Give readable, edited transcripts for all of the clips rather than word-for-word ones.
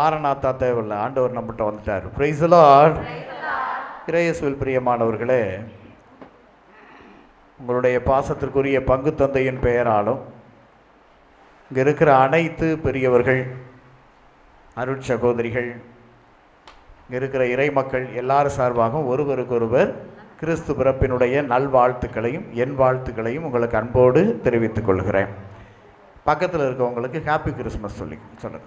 மாரநாத்தா தேவையில்லை, ஆண்டவர் நம்மகிட்ட வந்துட்டார். Praise the Lord. இயேசுவில் பிரியமானவர்களே, உங்களுடைய பாசத்திற்குரிய பங்கு தந்தையின் பெயராலும் இங்கே இருக்கிற அனைத்து பெரியவர்கள், அருட் சகோதரிகள், இங்கே இருக்கிற இறை மக்கள் எல்லாரும் சார்பாகவும் ஒருவருக்கொருவர் கிறிஸ்து பிறப்பினுடைய நல்வாழ்த்துக்களையும் என் வாழ்த்துக்களையும் உங்களுக்கு அன்போடு தெரிவித்துக் கொள்கிறேன். பக்கத்தில் இருக்கவங்களுக்கு ஹாப்பி கிறிஸ்மஸ் சொல்லுங்க.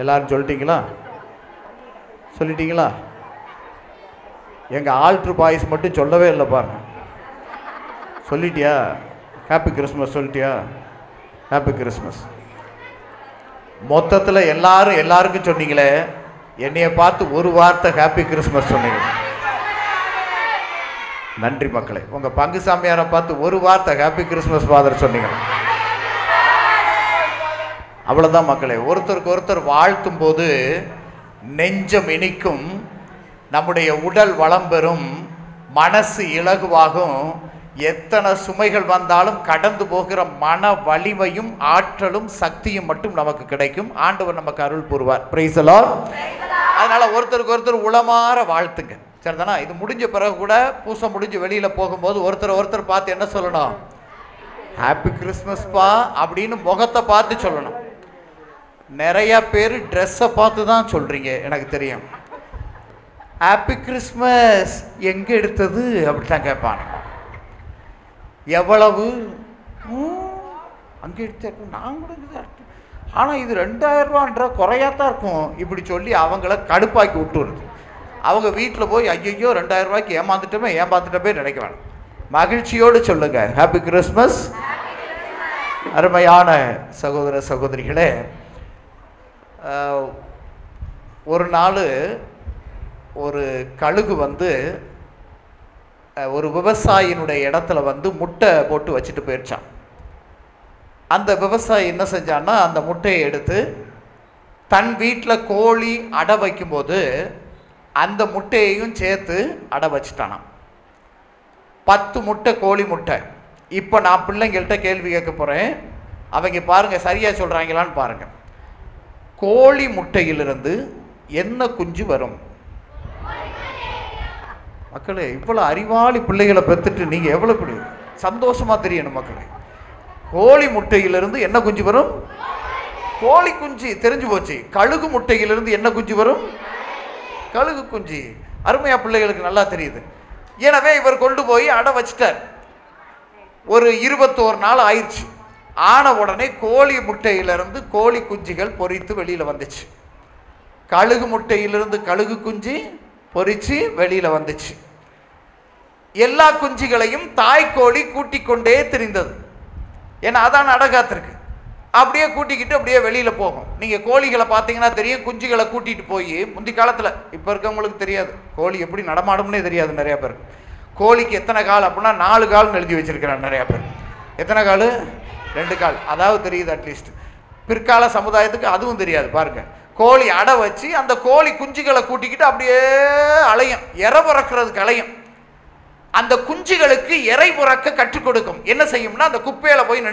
எல்லாரும் சொல்லிட்டீங்களா? எங்கள் ஆல்ட்ரு பாய்ஸ் மட்டும் சொல்லவே இல்லை பாருங்க. சொல்லிட்டியா? ஹாப்பி கிறிஸ்மஸ் சொல்லிட்டியா? Happy Christmas. மொத்தத்தில் எல்லாருக்கும் சொன்னீங்களே, என்னைய பார்த்து ஒரு வார்த்தை ஹாப்பி கிறிஸ்மஸ் சொன்னீங்க. நன்றி மக்களே. உங்கள் பங்கு சாமியாரை பார்த்து ஒரு வார்த்தை ஹாப்பி கிறிஸ்மஸ் ஃபாதர் சொன்னீங்க. அவ்வளோதான் மக்களே. ஒருத்தருக்கு ஒருத்தர் வாழ்த்தும் போது நெஞ்சம் இனிக்கும், நம்முடைய உடல் வளம் பெறும், மனசு இலகுவாகும். எத்தனை சுமைகள் வந்தாலும் கடந்து போகிற மன வலிமையும் ஆற்றலும் சக்தியும் மட்டும் நமக்கு கிடைக்கும். ஆண்டவர் நமக்கு அருள் புரிவார். Praise the Lord. அதனால ஒருத்தருக்கு ஒருத்தர் உளமாற வாழ்த்துங்க. சரிதானா? இது முடிஞ்ச பிறகு கூட பூசை முடிஞ்சு வெளியில போகும்போது ஒருத்தர் பார்த்து என்ன சொல்லணும்? ஹாப்பி கிறிஸ்மஸ் பா அப்படின்னு முகத்தை பார்த்து சொல்லணும். நிறைய பேர் ட்ரெஸ்ஸை பார்த்து தான் சொல்றீங்க, எனக்கு தெரியும். ஹாப்பி கிறிஸ்மஸ் எங்க எடுத்தது அப்படித்தான் கேட்பாங்க. எவ்வளவு அங்கே எடுத்து நான் கூட, ஆனால் இது 2000 ரூபான்ற குறையாத்தான் இருக்கும் இப்படி சொல்லி அவங்கள கடுப்பாக்கி விட்டுருது. அவங்க வீட்டில் போய் ஐயோ 2000 ரூபாய்க்கு ஏமாந்துட்டோமே நினைக்க வேணும். மகிழ்ச்சியோடு சொல்லுங்க ஹாப்பி கிறிஸ்மஸ். அருமையான சகோதர சகோதரிகளே, ஒரு நாள் ஒரு கழுகு ஒரு விவசாயினுடைய இடத்துல முட்டை போட்டு வச்சுட்டு போயிடுச்சான். அந்த விவசாயி என்ன செஞ்சான்னா, அந்த முட்டையை எடுத்து தன் வீட்டில் கோழி அடை வைக்கும்போது அந்த முட்டையையும் சேர்த்து அடை வச்சுட்டானான். 10 முட்டை கோழி முட்டை. இப்போ நான் பிள்ளைங்கள்ட்ட கேள்வி கேட்க போகிறேன், அவங்க பாருங்கள் சரியாக சொல்கிறாங்களான்னு பாருங்கள். கோழி முட்டையிலிருந்து என்ன குஞ்சு வரும்? மக்களே, இவ்வளோ அறிவாளி பிள்ளைகளை பெற்றுட்டு நீங்கள் எவ்வளோ சந்தோஷமாக தெரியணும் மக்களே. கோழி முட்டையிலிருந்து என்ன குஞ்சு வரும்? கோழி குஞ்சு. தெரிஞ்சு போச்சு. கழுகு முட்டையிலிருந்து என்ன குஞ்சு வரும்? கழுகு குஞ்சு. அருமையா பிள்ளைகளுக்கு நல்லா தெரியுது. எனவே இவர் கொண்டு போய் அடை வச்சிட்டார். ஒரு 21 நாள் ஆயிடுச்சு. ஆன உடனே கோழி முட்டையிலிருந்து கோழி குஞ்சுகள் பொரித்து வெளியில் வந்துச்சு. கழுகு முட்டையிலிருந்து கழுகு குஞ்சு பொரிச்சு வெளியில் வந்துச்சு. எல்லா குஞ்சுகளையும் தாய்க்கோழி கூட்டிக் கொண்டே திரிந்தது. ஏன்னா அதான் அடகாத்திருக்கு. அப்படியே கூட்டிக்கிட்டு அப்படியே வெளியில் போகும். நீங்கள் கோழிகளை பார்த்தீங்கன்னா தெரியும், குஞ்சுகளை கூட்டிகிட்டு போய் முந்தி காலத்தில், இப்போ இருக்கவங்களுக்கு தெரியாது கோழி எப்படி நடமாடும்னே தெரியாது நிறையா பேர். கோழிக்கு எத்தனை கால் அப்படின்னா 4 கால்னு எழுதி வச்சிருக்கிறாங்க நிறையா பேர். எத்தனை கால்? 2 கால். அதாவது தெரியுது அட்லீஸ்ட். பிற்கால சமுதாயத்துக்கு அதுவும் தெரியாது பாருங்க. கோழி அடை வச்சு அந்த கோழி குஞ்சுகளை கூட்டிக்கிட்டு அப்படியே அலையும், இறை புறக்கிறதுக்கு அலையும். அந்த குஞ்சுகளுக்கு இறை புறக்க கற்றுக் கொடுக்கும். என்ன செய்யும்னா, அந்த குப்பையில போய்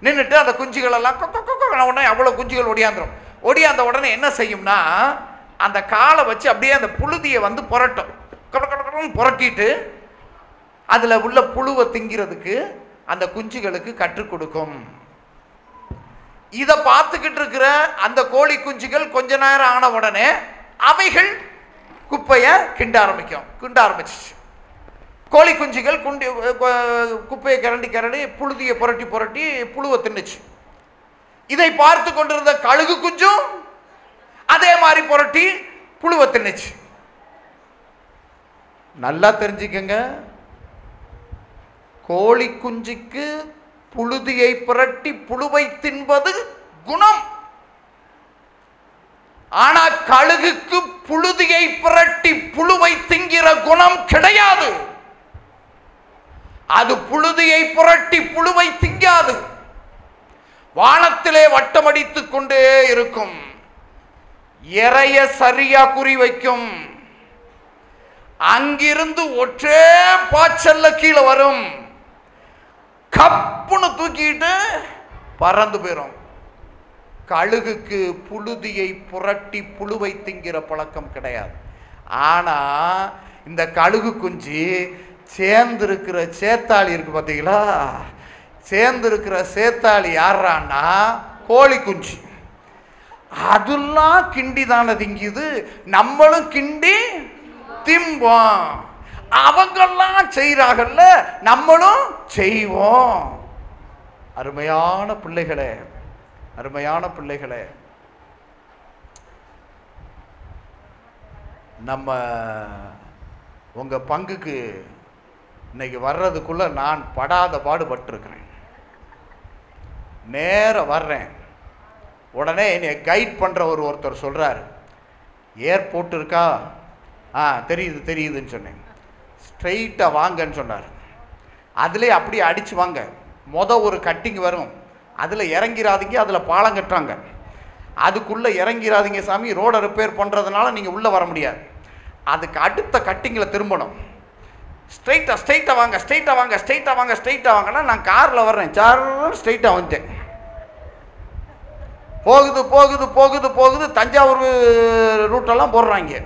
நின்றுட்டு அந்த குஞ்சுகள் எல்லாம் உடனே அவ்வளோ குஞ்சுகள் ஒடியாந்த உடனே என்ன செய்யும்னா, அந்த காலை வச்சு அப்படியே அந்த புழுதியை புரட்டும். புரட்டிட்டு அதில் உள்ள புழுவை திங்கிறதுக்கு அந்த குஞ்சுகளுக்கு கற்றுக் கொடுக்கும். இதை பார்த்துக்கிட்டு இருக்கிற அந்த கோழி குஞ்சுகள் கொஞ்ச நேரம் ஆன உடனே அவைகள் குப்பையை கிண்ட ஆரம்பிச்சிச்சு. கோழி குஞ்சுகள் குப்பையை கிரண்டி புழுதியை புரட்டி புழுவை தின்னுச்சு. இதை பார்த்து கொண்டிருந்த கழுகு குஞ்சும் அதே மாதிரி புரட்டி புழுவை தின்னுச்சு. நல்லா தெரிஞ்சுக்கங்க, கோழி குஞ்சுக்கு புழுதியை புரட்டி புழுவை தின்பது குணம். ஆனா கழுகுக்கு புழுதியை புரட்டி புழுவை திங்கிற குணம் கிடையாது. அது புழுதியை புரட்டி புழுவை திங்காது. வானத்திலே வட்டமடித்துக் கொண்டே இருக்கும். இறைய சரியா குறி வைக்கும். அங்கிருந்து ஒற்றே பாய்ச்சல்ல கீழே வரும். கப்புன்னு தூக்கிட்டு பறந்து போயிடும். கழுகுக்கு புழுதியை புரட்டி புழுவை திங்கிற பழக்கம் கிடையாது. ஆனா இந்த கழுகு குஞ்சு சேர்ந்திருக்கிற சேத்தாளி இருக்கு பார்த்தீங்களா, சேர்ந்திருக்கிற சேத்தாளி யாரான்னா கோழி குஞ்சு. அதெல்லாம் கிண்டி தானே திங்குது, நம்மளும் கிண்டி திம்போம். அவங்கெல்லாம் செய்கிறாங்கல்ல, நம்மளும் செய்வோம். அருமையான பிள்ளைகளே, அருமையான பிள்ளைகளே, நம்ம உங்க பங்குக்கு இன்னைக்கு வர்றதுக்குள்ள நான் படாத பாடுபட்டிருக்கிறேன். நேரம் வர்றேன், உடனே என்னை கைட் பண்ற ஒருத்தர் சொல்றாரு, ஏர்போர்ட் இருக்கா? தெரியுது தெரியுதுன்னு சொன்னேன். ஸ்ட்ரெயிட்டா வாங்கன்னு சொன்னார். அதுலேயே அப்படியே அடிச்சு வாங்க, ஒரு கட்டிங் வரும், அதில் இறங்கிறாதீங்க, அதில் பாலம் கட்டுறாங்க, அதுக்குள்ளே இறங்கிறாதீங்க சாமி, ரோடை ரிப்பேர் பண்ணுறதுனால நீங்கள் உள்ளே வர முடியாது, அதுக்கு அடுத்த கட்டிங்கில் திரும்பணும், ஸ்ட்ரெயிட்டாக வாங்க, ஸ்ட்ரெயிட்டாக வாங்க, ஸ்ட்ரெயிட்டாக வாங்க, ஸ்ட்ரெயிட்டாக வாங்கன்னா நான் காரில் வர்றேன், ஸ்ட்ரெயிட்டாக வந்துட்டேன். போகுது போகுது போகுது போகுது, தஞ்சாவூர் ரூட்டெல்லாம் போடுறாங்க.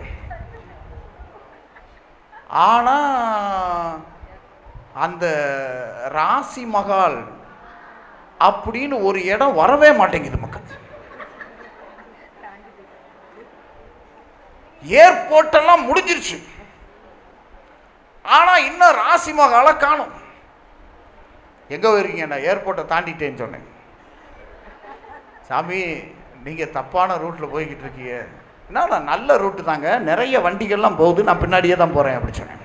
ஆனால் அந்த ராசி மகால் அப்படின்னு ஒரு இடம் வரவே மாட்டேங்குது மக்கள். ஏர்போர்ட் எல்லாம் முடிஞ்சிருச்சு, ஆனா இன்னும் ராசி மகால காணும். எங்க போயிருக்கீங்க? நான் ஏர்போர்ட்டை தாண்டிட்டேன்னு சொன்னேன். சாமி நீங்க தப்பான ரூட்ல போய்கிட்டு இருக்கீங்க. என்ன, நல்ல ரூட்டு தாங்க, நிறைய வண்டிகள்லாம் போகுது, நான் பின்னாடியே தான் போறேன் அப்படி சொன்னேன்.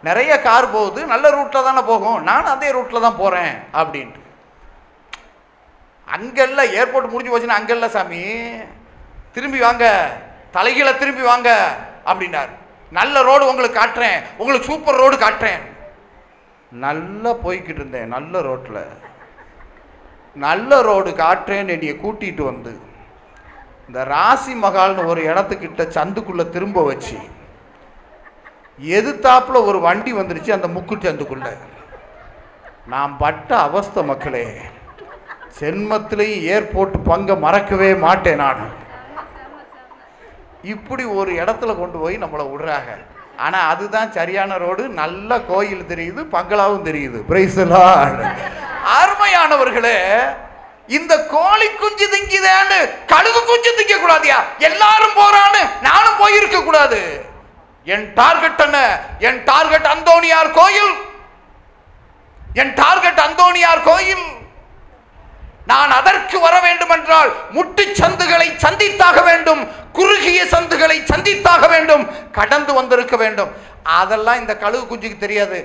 நிறைய கார் போகுது, நல்ல ரூட்டில் தானே போகும், நான் அதே ரூட்டில் தான் போகிறேன் அப்படின்ட்டு. அங்கல்ல, ஏர்போர்ட் முடிஞ்சு போச்சுன்னா அங்கல்ல சாமி, திரும்பி வாங்க, தலைகீழ திரும்பி வாங்க அப்படின்னாரு. நல்ல ரோடு உங்களுக்கு காட்டுறேன், உங்களுக்கு சூப்பர் ரோடு காட்டுறேன். நல்லா போய்கிட்டு இருந்தேன், நல்ல ரோட்டில், நல்ல ரோடு காட்டுறேன்னு என்னைய கூட்டிகிட்டு வந்து இந்த ராசி மகால்னு ஒரு இடத்துக்கிட்ட சந்துக்குள்ளே திரும்ப வச்சு, எதிர்த்தாப்புல ஒரு வண்டி வந்துருச்சு அந்த முக்கு சந்துக்குள்ள. நான் பட்ட அவஸ்தை மக்களே, சென்மத்திலையும் ஏர்போர்ட் பங்கை மறக்கவே மாட்டேன் நான். இப்படி ஒரு இடத்துல கொண்டு போய் நம்மளை விடுறாங்க. ஆனால் அதுதான் சரியான ரோடு, நல்ல கோயில் தெரியுது, பங்களாவும் தெரியுது. Praise the Lord. அருமையானவர்களே, இந்த கோழி குஞ்சு திங்கிதேன்னு கழுகு குஞ்சு திங்க கூடாதியா? எல்லாரும் போறான்னு நானும் போயிருக்க கூடாது. என் டார்கெட் என்ன? என் டார்கெட் அந்தோணியார் கோயில், என் டார்கெட் அந்தோணியார் கோயில். நான் அதற்கு வர வேண்டும் என்றால் முட்டு சந்துகளை சந்தித்தாக வேண்டும், குறுகிய சந்துகளை சந்தித்தாக வேண்டும், கடந்து வந்திருக்க வேண்டும். அதெல்லாம் இந்த கழுகு குஞ்சுக்கு தெரியாது.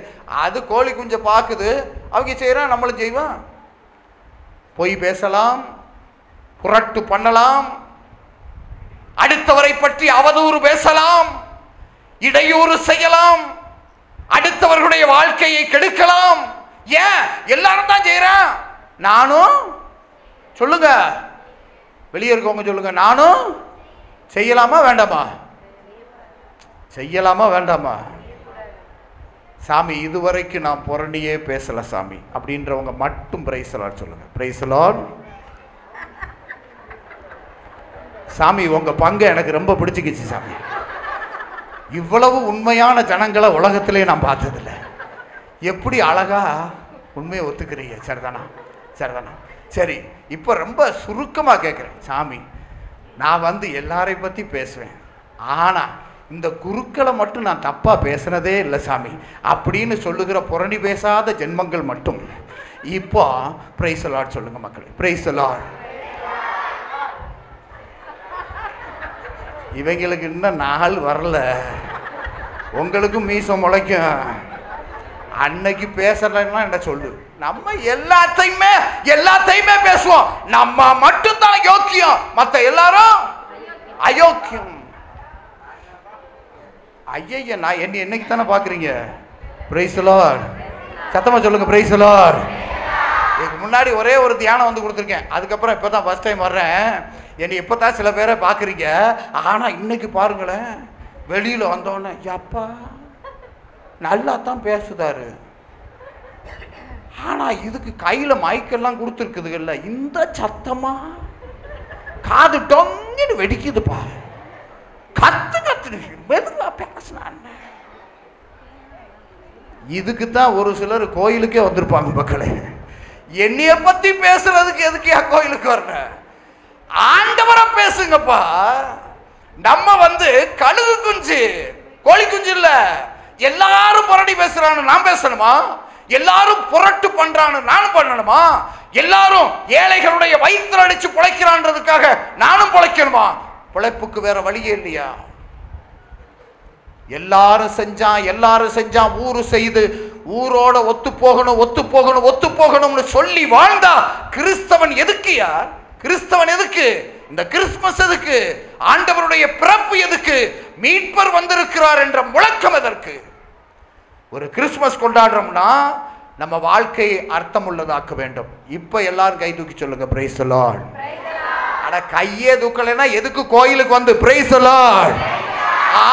அது கோழி குஞ்சை பார்க்குது, அவங்க செய்யறான், நம்மளும் செய்வான். பொய் பேசலாம், புரட்டு பண்ணலாம், அடுத்தவரை பற்றி அவதூறு பேசலாம், இடையூறு செய்யலாம், அடுத்தவர்களுடைய வாழ்க்கையை கெடுக்கலாம். ஏன் எல்லாரும் தான் செய்யறான், நானும் சொல்லுங்க, வெளியே இருக்கவங்க சொல்லுங்க, நானும் செய்யலாமா வேண்டாமா? செய்யலாமா வேண்டாமா? சாமி இதுவரைக்கும் நான் புரணியே பேசல சாமி அப்படின்றவங்க மட்டும் பிரைஸ் தி லார்ட் சொல்லுங்க. Praise the Lord. சாமி உங்க பங்கு எனக்கு ரொம்ப பிடிச்சிக்கிச்சு சாமி. இவ்வளவு உண்மையான ஜனங்களை உலகத்திலே நான் பார்த்ததில்லை. எப்படி அழகா உண்மையை ஒத்துக்கிறீங்க. சரிதானா? சரிதானா? சரி, இப்போ ரொம்ப சுருக்கமாக கேட்குறேன். சாமி நான் எல்லாரை பற்றி பேசுவேன், ஆனால் இந்த குருக்களை மட்டும் நான் தப்பாக பேசுனதே இல்லை சாமி அப்படின்னு சொல்லுகிற புரணி பேசாத ஜென்மங்கள் மட்டும் இப்போ பிரைஸ் தி லார்ட் சொல்லுங்க மக்களே. Praise the Lord. இவங்களுக்கு இன்னும் நாள் வரல, உங்களுக்கும் மீசம் முளைக்கும். அன்னைக்கு பேசலன்னா என்ன சொல்லு, நம்ம எல்லாத்தையுமே பேசுவோம். நம்ம மட்டும்தான் யோக்கியம், மற்ற எல்லாரும் அயோக்கியம். ஐயா, நான் என்னைக்கு தானே பாக்குறீங்க? Praise the Lord. சத்தமா சொல்லுங்க பிரைஸ் தி லார்ட். இதுக்கு முன்னாடி ஒரே ஒரு தியானம் கொடுத்துருக்கேன், அதுக்கப்புறம் இப்பதான் ஃபர்ஸ்ட் டைம் வர்றேன். என்னை இப்பதான் சில பேரை பாக்குறீங்க, ஆனா இன்னைக்கு பாருங்களேன், வெளியில வந்தோன்னே அப்பா நல்லா தான் பேசுதாரு, ஆனா இதுக்கு கையில மைக்கெல்லாம் கொடுத்துருக்குதுல்ல, இந்த சத்தமா காது டொங்கின்னு வெடிக்குதுப்பா. கத்து கத்து மெதுவா பேசினான். இதுக்கு தான் ஒரு சிலர் கோயிலுக்கே வந்திருப்பாங்க. மக்களே, என்னைய பத்தி பேசுறதுக்கு எதுக்கு கோயிலுக்கு வர்ற? ஆண்டவரை பேசுங்கப்பா. நம்ம கழுகு குஞ்சு கோழி குஞ்சு இல்ல. எல்லாரும் புரட்டி பேசுறான்னு நான் பேசணுமா? எல்லாரும் புரட்டு பண்றான்னு நானும் பண்ணணுமா? எல்லாரும் ஏழைகளுடைய வயிற்று அடிச்சு பிழைக்கிறான்றதுக்காக நானும் பிழைக்கணுமா? பிழைப்புக்கு வேற வழியே இல்லையா? எல்லாரும் செஞ்சான் ஊரு செய்து ஊரோட ஒத்து போகணும்னு சொல்லி வாழ்ந்தா கிறிஸ்தவன் எதுக்குயா? கிறிஸ்தவன் எதுக்கு? இந்த கிறிஸ்துமஸ் எதுக்கு? ஆண்டவருடைய பிறப்பு எதுக்கு? மீட்பர் வந்திருக்கிறார் என்ற முழக்கம் எதற்கு? ஒரு கிறிஸ்துமஸ் கொண்டாடுறோம்னா நம்ம வாழ்க்கையை அர்த்தம் உள்ளதாக்க வேண்டும். இப்ப எல்லாரும் கை தூக்கி சொல்லுங்க, பிரைஸ் தி லார்ட். அட கையே தூக்கலைன்னா எதுக்கு கோயிலுக்கு வந்து பிரைஸ் தி லார்ட்?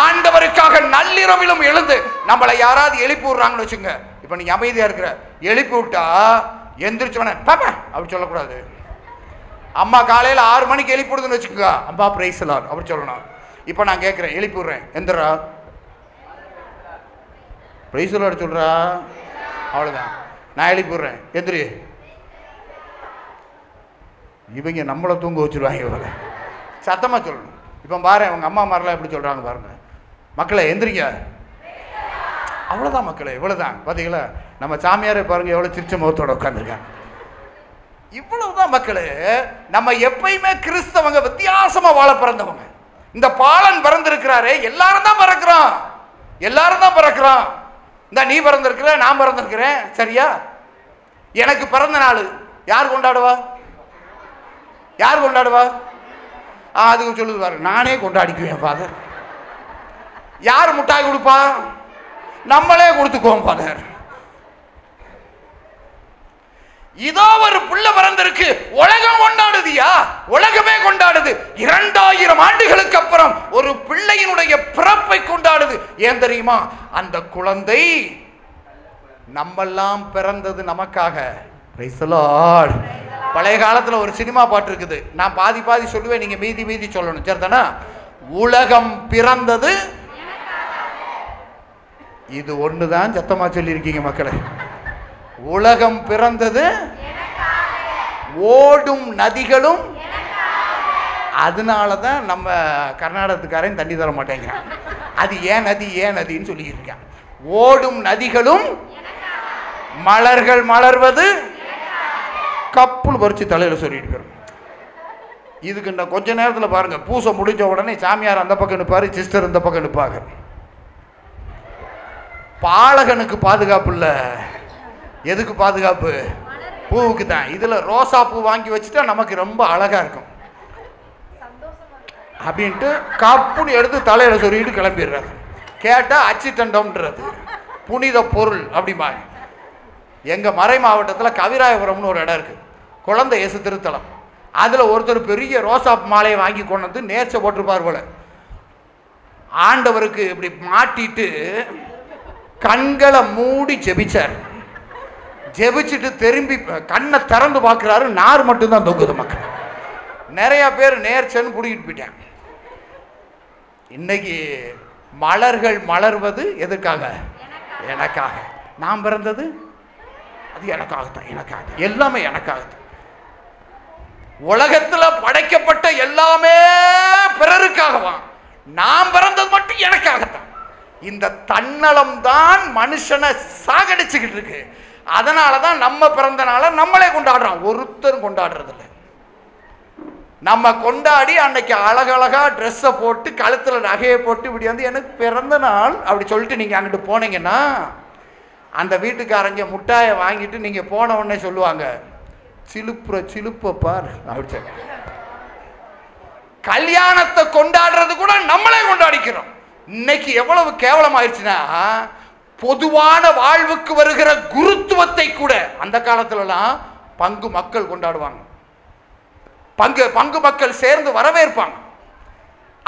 ஆண்டவருக்காக நள்ளிரவிலும் எழுந்து நம்மளை யாராவது எழுப்பி விடுறாங்கன்னு வச்சுங்க. இப்ப நீங்க அமைதியா இருக்கிற, எழுப்பி விட்டா எந்திரிச்சவன பாப்பா அப்படி சொல்லக்கூடாது. அம்மா காலையில 6 மணிக்கு எழுப்பி விடுதுன்னு வச்சுக்கோங்க, அம்மா பிரைஸ் தி லார்ட் அப்படி சொல்லணும். இப்ப நான் கேட்கிறேன், எழுப்பி விடுறேன், எந்திரா பிரைஸ் தி லார்ட் சொல்றா, அவ்வளவுதான். நான் எழுப்பி விடுறேன், எந்திரி. இவங்க நம்மளை தூங்க வச்சிருவாங்க. இவங்க சத்தமா சொல்லணும். இப்போ பாரு, அவங்க அம்மா மாதிரிலாம் எப்படி சொல்றாங்க பாருங்க. மக்களை எந்திரிங்க, அவ்வளவுதான் மக்களே, இவ்வளவுதான். பாத்தீங்களா, நம்ம சாமியாரை பாருங்க எவ்வளவு சிரிச்ச முகத்தோட உட்காந்துருக்காங்க. இவ்வளவுதான் மக்களே. நம்ம எப்பயுமே கிறிஸ்தவங்க வித்தியாசமா வாழ பிறந்தவங்க. இந்த பாலன் பிறந்திருக்கிறாரே, எல்லாரும் தான் பிறக்கிறோம். இந்த நீ பிறந்திருக்கிற, நான் பிறந்திருக்கிறேன், சரியா? எனக்கு பிறந்த நாள் யார் கொண்டாடுவா? அதுக்கு சொல்லுது பாரு, நானே கொண்டாடிக்குவேன் ஃபாதர். யார் முட்டாய் கொடுப்பா? நம்மளே கொடுத்துக்குவோம் ஃபாதர். இதோ ஒரு புள்ள பிறந்திருக்கு, உலகம் கொண்டாடுதியா? உலகமே கொண்டாடுது. 2000 ஆண்டுகளுக்கு அப்புறம் ஒரு பிள்ளையினுடைய பிறப்பை கொண்டாடுது. ஏன் தெரியுமா? அந்த குழந்தை நம்மெல்லாம் பிறந்தது நமக்காக. Praise the Lord. பழைய காலத்துல ஒரு சினிமா பாட்டு இருக்குது, நான் பாதி சொல்லுவேன், நீங்க மீதி சொல்லணும், சரிதானா? உலகம் பிறந்தது, இது ஒண்ணுதான் சத்தமா சொல்லி இருக்கீங்க மக்களே. உலகம் பிறந்தது, ஓடும் நதிகளும். அதனாலதான் நம்ம கர்நாடகத்துக்காரன் தண்ணி தர மாட்டேங்கிறான். அது ஏன் நதின்னு சொல்லி இருக்கான். ஓடும் நதிகளும், மலர்கள் மலர்வது, கப்புன்னு பறிச்சு தலையில சொல்லிட்டு இருக்கிறோம். இதுக்கு இந்த கொஞ்ச நேரத்தில் பாருங்க, பூசை முடிஞ்ச உடனே சாமியார் அந்த பக்கம் நிற்பாரு, சிஸ்டர் இந்த பக்கம் நிற்பாங்க. பாலகனுக்கு பாதுகாப்பு இல்லை. எதுக்கு பாதுகாப்பு? பூவுக்கு தான். இதுல ரோசா பூ வாங்கி வச்சுட்டா நமக்கு ரொம்ப அழகா இருக்கும் அப்படின்ட்டு கப்புன்னு எடுத்து தலையில சொல்லிட்டு கிளம்பிடுறாரு. கேட்டா அச்சிட்டண்டம்ன்றது புனித பொருள் அப்படிம்பாங்க. எங்க மறை மாவட்டத்தில் கவிராயபுரம்னு ஒரு இடம் இருக்கு, குழந்தை இயேசு திருத்தலம். அதுல ஒருத்தர் பெரிய ரோசா மாலையை வாங்கி கொண்டு வந்து நேர்ச்சை போட்டிருப்பார் போல. ஆண்டவருக்கு இப்படி மாட்டிட்டு கண்களை மூடி ஜெபிச்சார். ஜெபிச்சுட்டு திரும்பி கண்ணை திறந்து பார்க்கிறாரு, நார் மட்டும்தான் தொங்குது. மக்கள் நிறைய பேர் நேர்ச்சன்னு பிடிக்கிட்டு போயிட்டாங்க. இன்னைக்கு மலர்கள் மலர்வது எதுக்காக? எனக்காக. நான் பிறந்தது அது எனக்காகத்தான். எல்லாமே எனக்காகத்தான். உலகத்துல படைக்கப்பட்ட எல்லாமே பிறருக்காகவா? நான் பிறந்தது மட்டும் எனக்காகத்தான். இந்த தன்னலம் தான் மனுஷனை சாகடிச்சுக்கிட்டு இருக்கு. அதனாலதான் நம்ம பிறந்த நாளை நம்மளே கொண்டாடுறோம், ஒருத்தரும் கொண்டாடுறது இல்லை. நம்ம கொண்டாடி அன்னைக்கு அழகழகா ட்ரெஸ்ஸை போட்டு கழுத்துல நகையை போட்டு இப்படி வந்து எனக்கு பிறந்த நாள் அப்படி சொல்லிட்டு நீங்க அங்கிட்டு போனீங்கன்னா அந்த வீட்டுக்காரங்க முட்டாயை வாங்கிட்டு நீங்க போன உடனே சொல்லுவாங்க, சிலுப்ப பார் அப்படி சொல்லி. கல்யாணத்தை கொண்டாடுறது கூட நம்மளே கொண்டாடிக்கிறோம். இன்னைக்கு எவ்வளவு கேவலம் ஆயிடுச்சுன்னா, பொதுவான வாழ்வுக்கு வருகிற குருத்துவத்தை கூட அந்த காலத்துலலாம் பங்கு மக்கள் கொண்டாடுவாங்க. பங்கு மக்கள் சேர்ந்து வரவேற்பாங்க.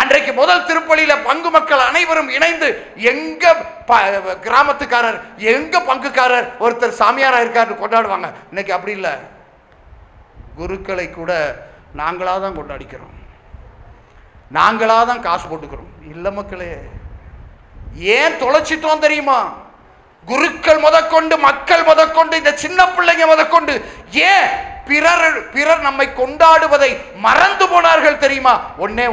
அன்றைக்கு முதல் திருப்பலியில பங்கு மக்கள் அனைவரும் இணைந்து எங்க கிராமத்துக்காரர் எங்க பங்குக்காரர் ஒருத்தர் சாமியாரா இருக்காரு கொண்டாடுவாங்க. இன்னைக்கு அப்படி இல்லை. குருக்களை கூட நாங்களா தான் கொண்டாடிக்கிறோம், நாங்களா தான் காசு போட்டுக்கிறோம். இல்ல மக்களே, ஏன் தொலைச்சிட்டோம் தெரியுமா? குருக்கள் முதற்கொண்டு மக்கள் முதற்கொண்டு இந்த சின்ன பிள்ளைங்க முதற்கொண்டு ஏன் பிறர் நம்மை கொண்டாடுவதை மறந்து போனார்கள் தெரியுமா? ஒன்னே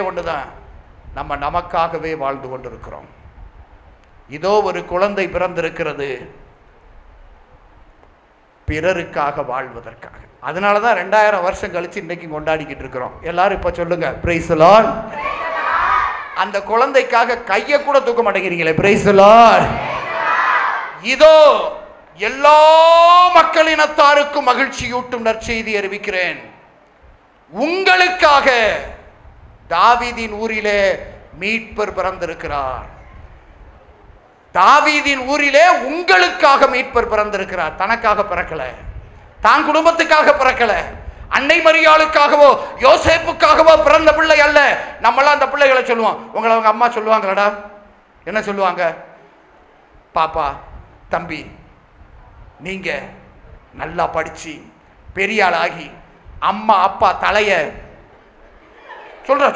ஒண்ணுதான், நம்ம நமக்காகவே வாழ்ந்து கொண்டிருக்கிறோம். இதோ ஒரு குழந்தை பிறந்திருக்கிறது, பிறருக்காக வாழ்வதற்காக. அதனாலதான் 2000 வருஷம் கழிச்சு இன்னைக்கு கொண்டாடிக்கிட்டு இருக்கிறோம். எல்லாரும் இப்ப சொல்லுங்க, பிரைஸ் தி லார்ட். அந்த குழந்தைக்காக கையை கூட தூக்க மாட்டேங்கிறீங்களே, பிரைஸ் தி லார்ட். இதோ எல்லா மக்களினத்தாருக்கும் மகிழ்ச்சியூட்டும் நற்செய்தி அறிவிக்கிறேன். உங்களுக்காக தாவீதின் ஊரிலே மீட்பர் பிறந்திருக்கிறார். தாவீதின் ஊரிலே உங்களுக்காக மீட்பர் பிறந்திருக்கிறார். தனக்காக பிறக்கல, தான் குடும்பத்துக்காக பிறக்கல, அன்னை மரியாளுக்காகவோ யோசேப்புக்காகவோ பிறந்த பிள்ளை அல்ல. நம்மளாம் அந்த பிள்ளைகளை சொல்லுவோம். உங்களை அவங்க அம்மா சொல்லுவாங்களடா, என்ன சொல்லுவாங்க? பாப்பா, தம்பி, நீங்க நல்லா படிச்சு பெரிய ஆளாகி அம்மா அப்பா தலைய சொல்றா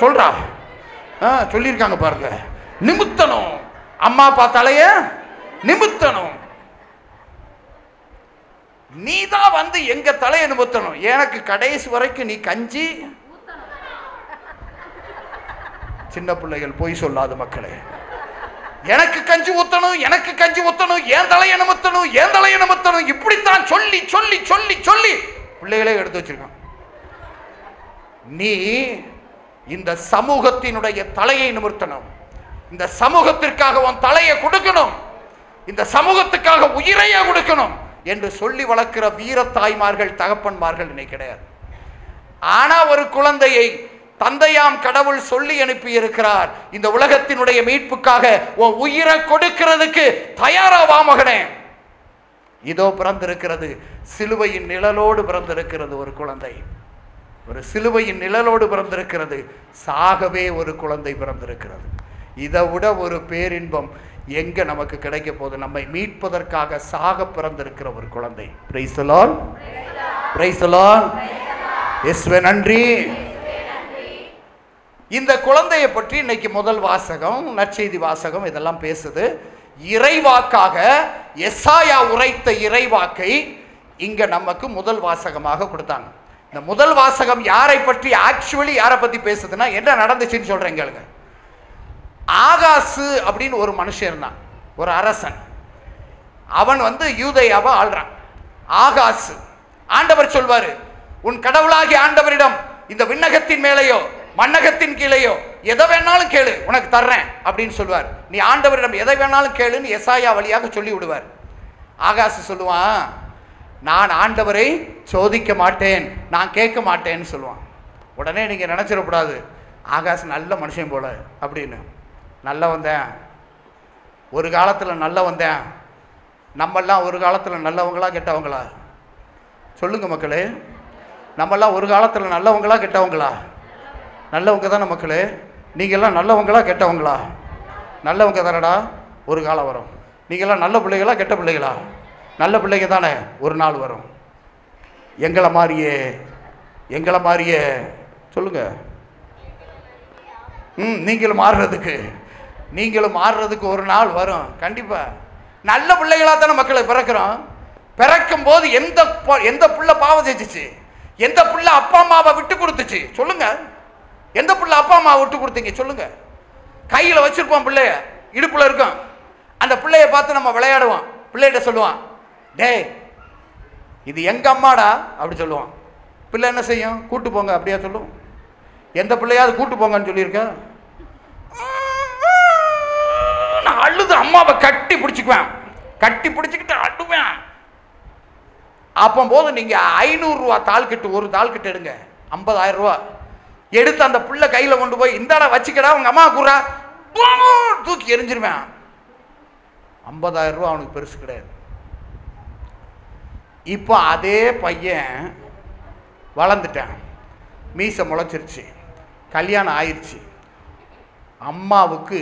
சொல்லியிருக்காங்க பாருங்க, நிமித்தணும். அம்மா அப்பா தலைய நிமித்தணும். நீ தான் வந்து எங்க தலையை நிமித்தணும். எனக்கு கடைசி வரைக்கும் நீ கஞ்சி. சின்ன பிள்ளைகள் போய் சொல்லாது மக்களே. எனக்கு கஞ்சி ஊத்தணும், எனக்கு கஞ்சி ஊத்தணும், ஏன் தலையை நிமித்தணும், ஏன் தலையை நிமித்தணும். இப்படித்தான் சொல்லி சொல்லி சொல்லி சொல்லி பிள்ளைகளே எடுத்து வச்சிருக்கான். நீ இந்த சமூகத்தினுடைய தலையை நிமிர்த்தணும். இந்த சமூகத்திற்காக உன் தலையை கொடுக்கணும், இந்த சமூகத்துக்காக உயிரையே கொடுக்கணும் என்று சொல்லி வளர்க்கிற வீர தாய்மார்கள் தகப்பன்மார்கள் இன்னைக்கு கிடையாது. ஆனா ஒரு குழந்தையை தந்தையாம் கடவுள் சொல்லி அனுப்பி இருக்கிறார். இந்த உலகத்தினுடைய மீட்புக்காக உன் உயிரை கொடுக்கிறதுக்கு தயாராவா மகனே. இதோ பிறந்திருக்கிறது, சிலுவையின் நிழலோடு பிறந்திருக்கிறது ஒரு குழந்தை. ஒரு சிலுவையின் நிழலோடு பிறந்திருக்கிறது. சாகவே ஒரு குழந்தை பிறந்திருக்கிறது. இதை விட ஒரு பேரின்பம் எங்க நமக்கு கிடைக்க போது? நம்மை மீட்பதற்காக சாக பிறந்திருக்கிற ஒரு குழந்தை. Praise the Lord, praise the Lord. இயேசுவே நன்றி. இந்த குழந்தையை பற்றி இன்னைக்கு முதல் வாசகம், நற்செய்தி வாசகம் இதெல்லாம் பேசுது. இறைவாக்காக எசாயா உரைத்த இறைவாக்கை இங்க நமக்கு முதல் வாசகமாக கொடுத்தாங்க. இந்த முதல் வாசகம் யாரை பற்றி, ஆக்சுவலி யாரை பத்தி பேசுதுன்னா, என்ன நடந்துச்சுன்னு சொல்றேன் கேளுங்க. ஆகாசு அப்படின்னு ஒரு மனுஷன் இருந்தான், ஒரு அரசன். அவன் வந்து யூதேயாவை ஆள்றான். ஆகாசு, ஆண்டவர் சொல்வாரு, உன் கடவுளாகிய ஆண்டவரிடம் இந்த விண்ணகத்தின் மேலேயோ மண்ணகத்தின் கீழேயோ எதை வேணாலும் கேளு, உனக்கு தர்றேன் அப்படின்னு சொல்லுவார். நீ ஆண்டவரிடம் எதை வேணாலும் கேளுன்னு எசாயா வழியாக சொல்லி விடுவார். ஆகாசு சொல்லுவான், நான் ஆண்டவரை சோதிக்க மாட்டேன், நான் கேட்க மாட்டேன்னு சொல்லுவான். உடனே நீங்க நினைச்சிடக்கூடாது ஆகாசு நல்ல மனுஷன் போல அப்படின்னு. நல்ல வந்தேன், ஒரு காலத்தில் நல்ல வந்தேன். நம்மெல்லாம் ஒரு காலத்தில் நல்லவங்களா கெட்டவங்களா? சொல்லுங்க மக்களே, நம்மெல்லாம் ஒரு காலத்தில் நல்லவங்களா கெட்டவங்களா? நல்லவங்க தானே மக்களே. நீங்கள்லாம் நல்லவங்களா கெட்டவங்களா? நல்லவங்க தானடா. ஒரு காலம் வரும். நீங்கள்லாம் நல்ல பிள்ளைகளா கெட்ட பிள்ளைகளா? நல்ல பிள்ளைங்க தானே. ஒரு நாள் வரும் எங்களை மாதிரியே சொல்லுங்க. நீங்களும் மாறுறதுக்கு ஒரு நாள் வரும் கண்டிப்பா. நல்ல பிள்ளைகளா தானே மக்களை பிறக்கிறோம். பிறக்கும் போது எந்த பிள்ளை பாவம் செஞ்சிச்சு? எந்த பிள்ளை அப்பா அம்மாவை விட்டு கொடுத்துச்சு? சொல்லுங்க. எந்த பிள்ளை அப்பா அம்மாவை விட்டு கொடுத்தீங்க? சொல்லுங்க. கையில் வச்சிருப்போம், பிள்ளைய இடுப்புல இருக்கும். அந்த பிள்ளைய பார்த்து நம்ம விளையாடுவோம். பிள்ளைகிட்ட சொல்லுவான், டேய் இது எங்க அம்மாடா அப்படி சொல்லுவான். பிள்ளை என்ன செய்யும்? கூட்டு போங்க அப்படியா சொல்லும். எந்த பிள்ளையாவது கூட்டு போங்கன்னு சொல்லியிருக்க? நான் அழுது அம்மாவை கட்டி பிடிச்சிக்குவேன், கட்டி பிடிச்சிக்கிட்டு அழுவேன். அப்போ போது நீங்க 500 ரூபா தாள்கட்டு, ஒரு தாள்கட்டு எடுங்க, 50,000 ரூபா எடுத்து அந்த பிள்ளை கையில கொண்டு போய் இந்தாடா வச்சுக்கடா உங்க அம்மா கூறா தூக்கி எரிஞ்சிருவேன். 50,000 ரூபா அவனுக்கு பெருசு கிடையாது. இப்போ அதே பையன் வளர்ந்துட்டான், மீசை முளைச்சிருச்சு, கல்யாணம் ஆயிடுச்சு. அம்மாவுக்கு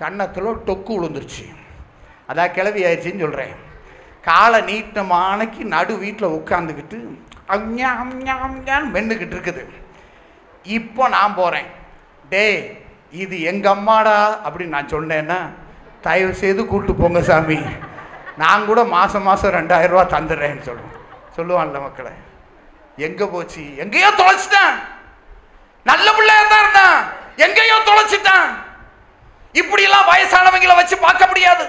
கன்னத்தில் டொக்கு விழுந்துருச்சு. அதான் கிளவி ஆயிடுச்சின்னு சொல்கிறேன். காலை நீட்டமானக்கு நடு வீட்டில் உட்காந்துக்கிட்டு அம்ஞா அம்ஞா அம்ஞான்னு மென்னுக்கிட்டு இருக்குது. இப்போ நான் போகிறேன், டே இது எங்கள் அம்மாடா அப்படின்னு நான் சொன்னேன்னா, தயவு செய்து கூப்பிட்டு போங்க சாமி, நான் கூட மாதம் 2000 ரூபா தந்துடுறேன்னு சொல்லுவான்ல மக்களை. எங்கே போச்சு? எங்கேயோ தொலைச்சிட்டான். நல்ல பிள்ளையா தான் இருந்தான், எங்கேயோ தொலைச்சிட்டான். இப்படியெல்லாம் வயசானவங்களை வச்சு பார்க்க முடியாது.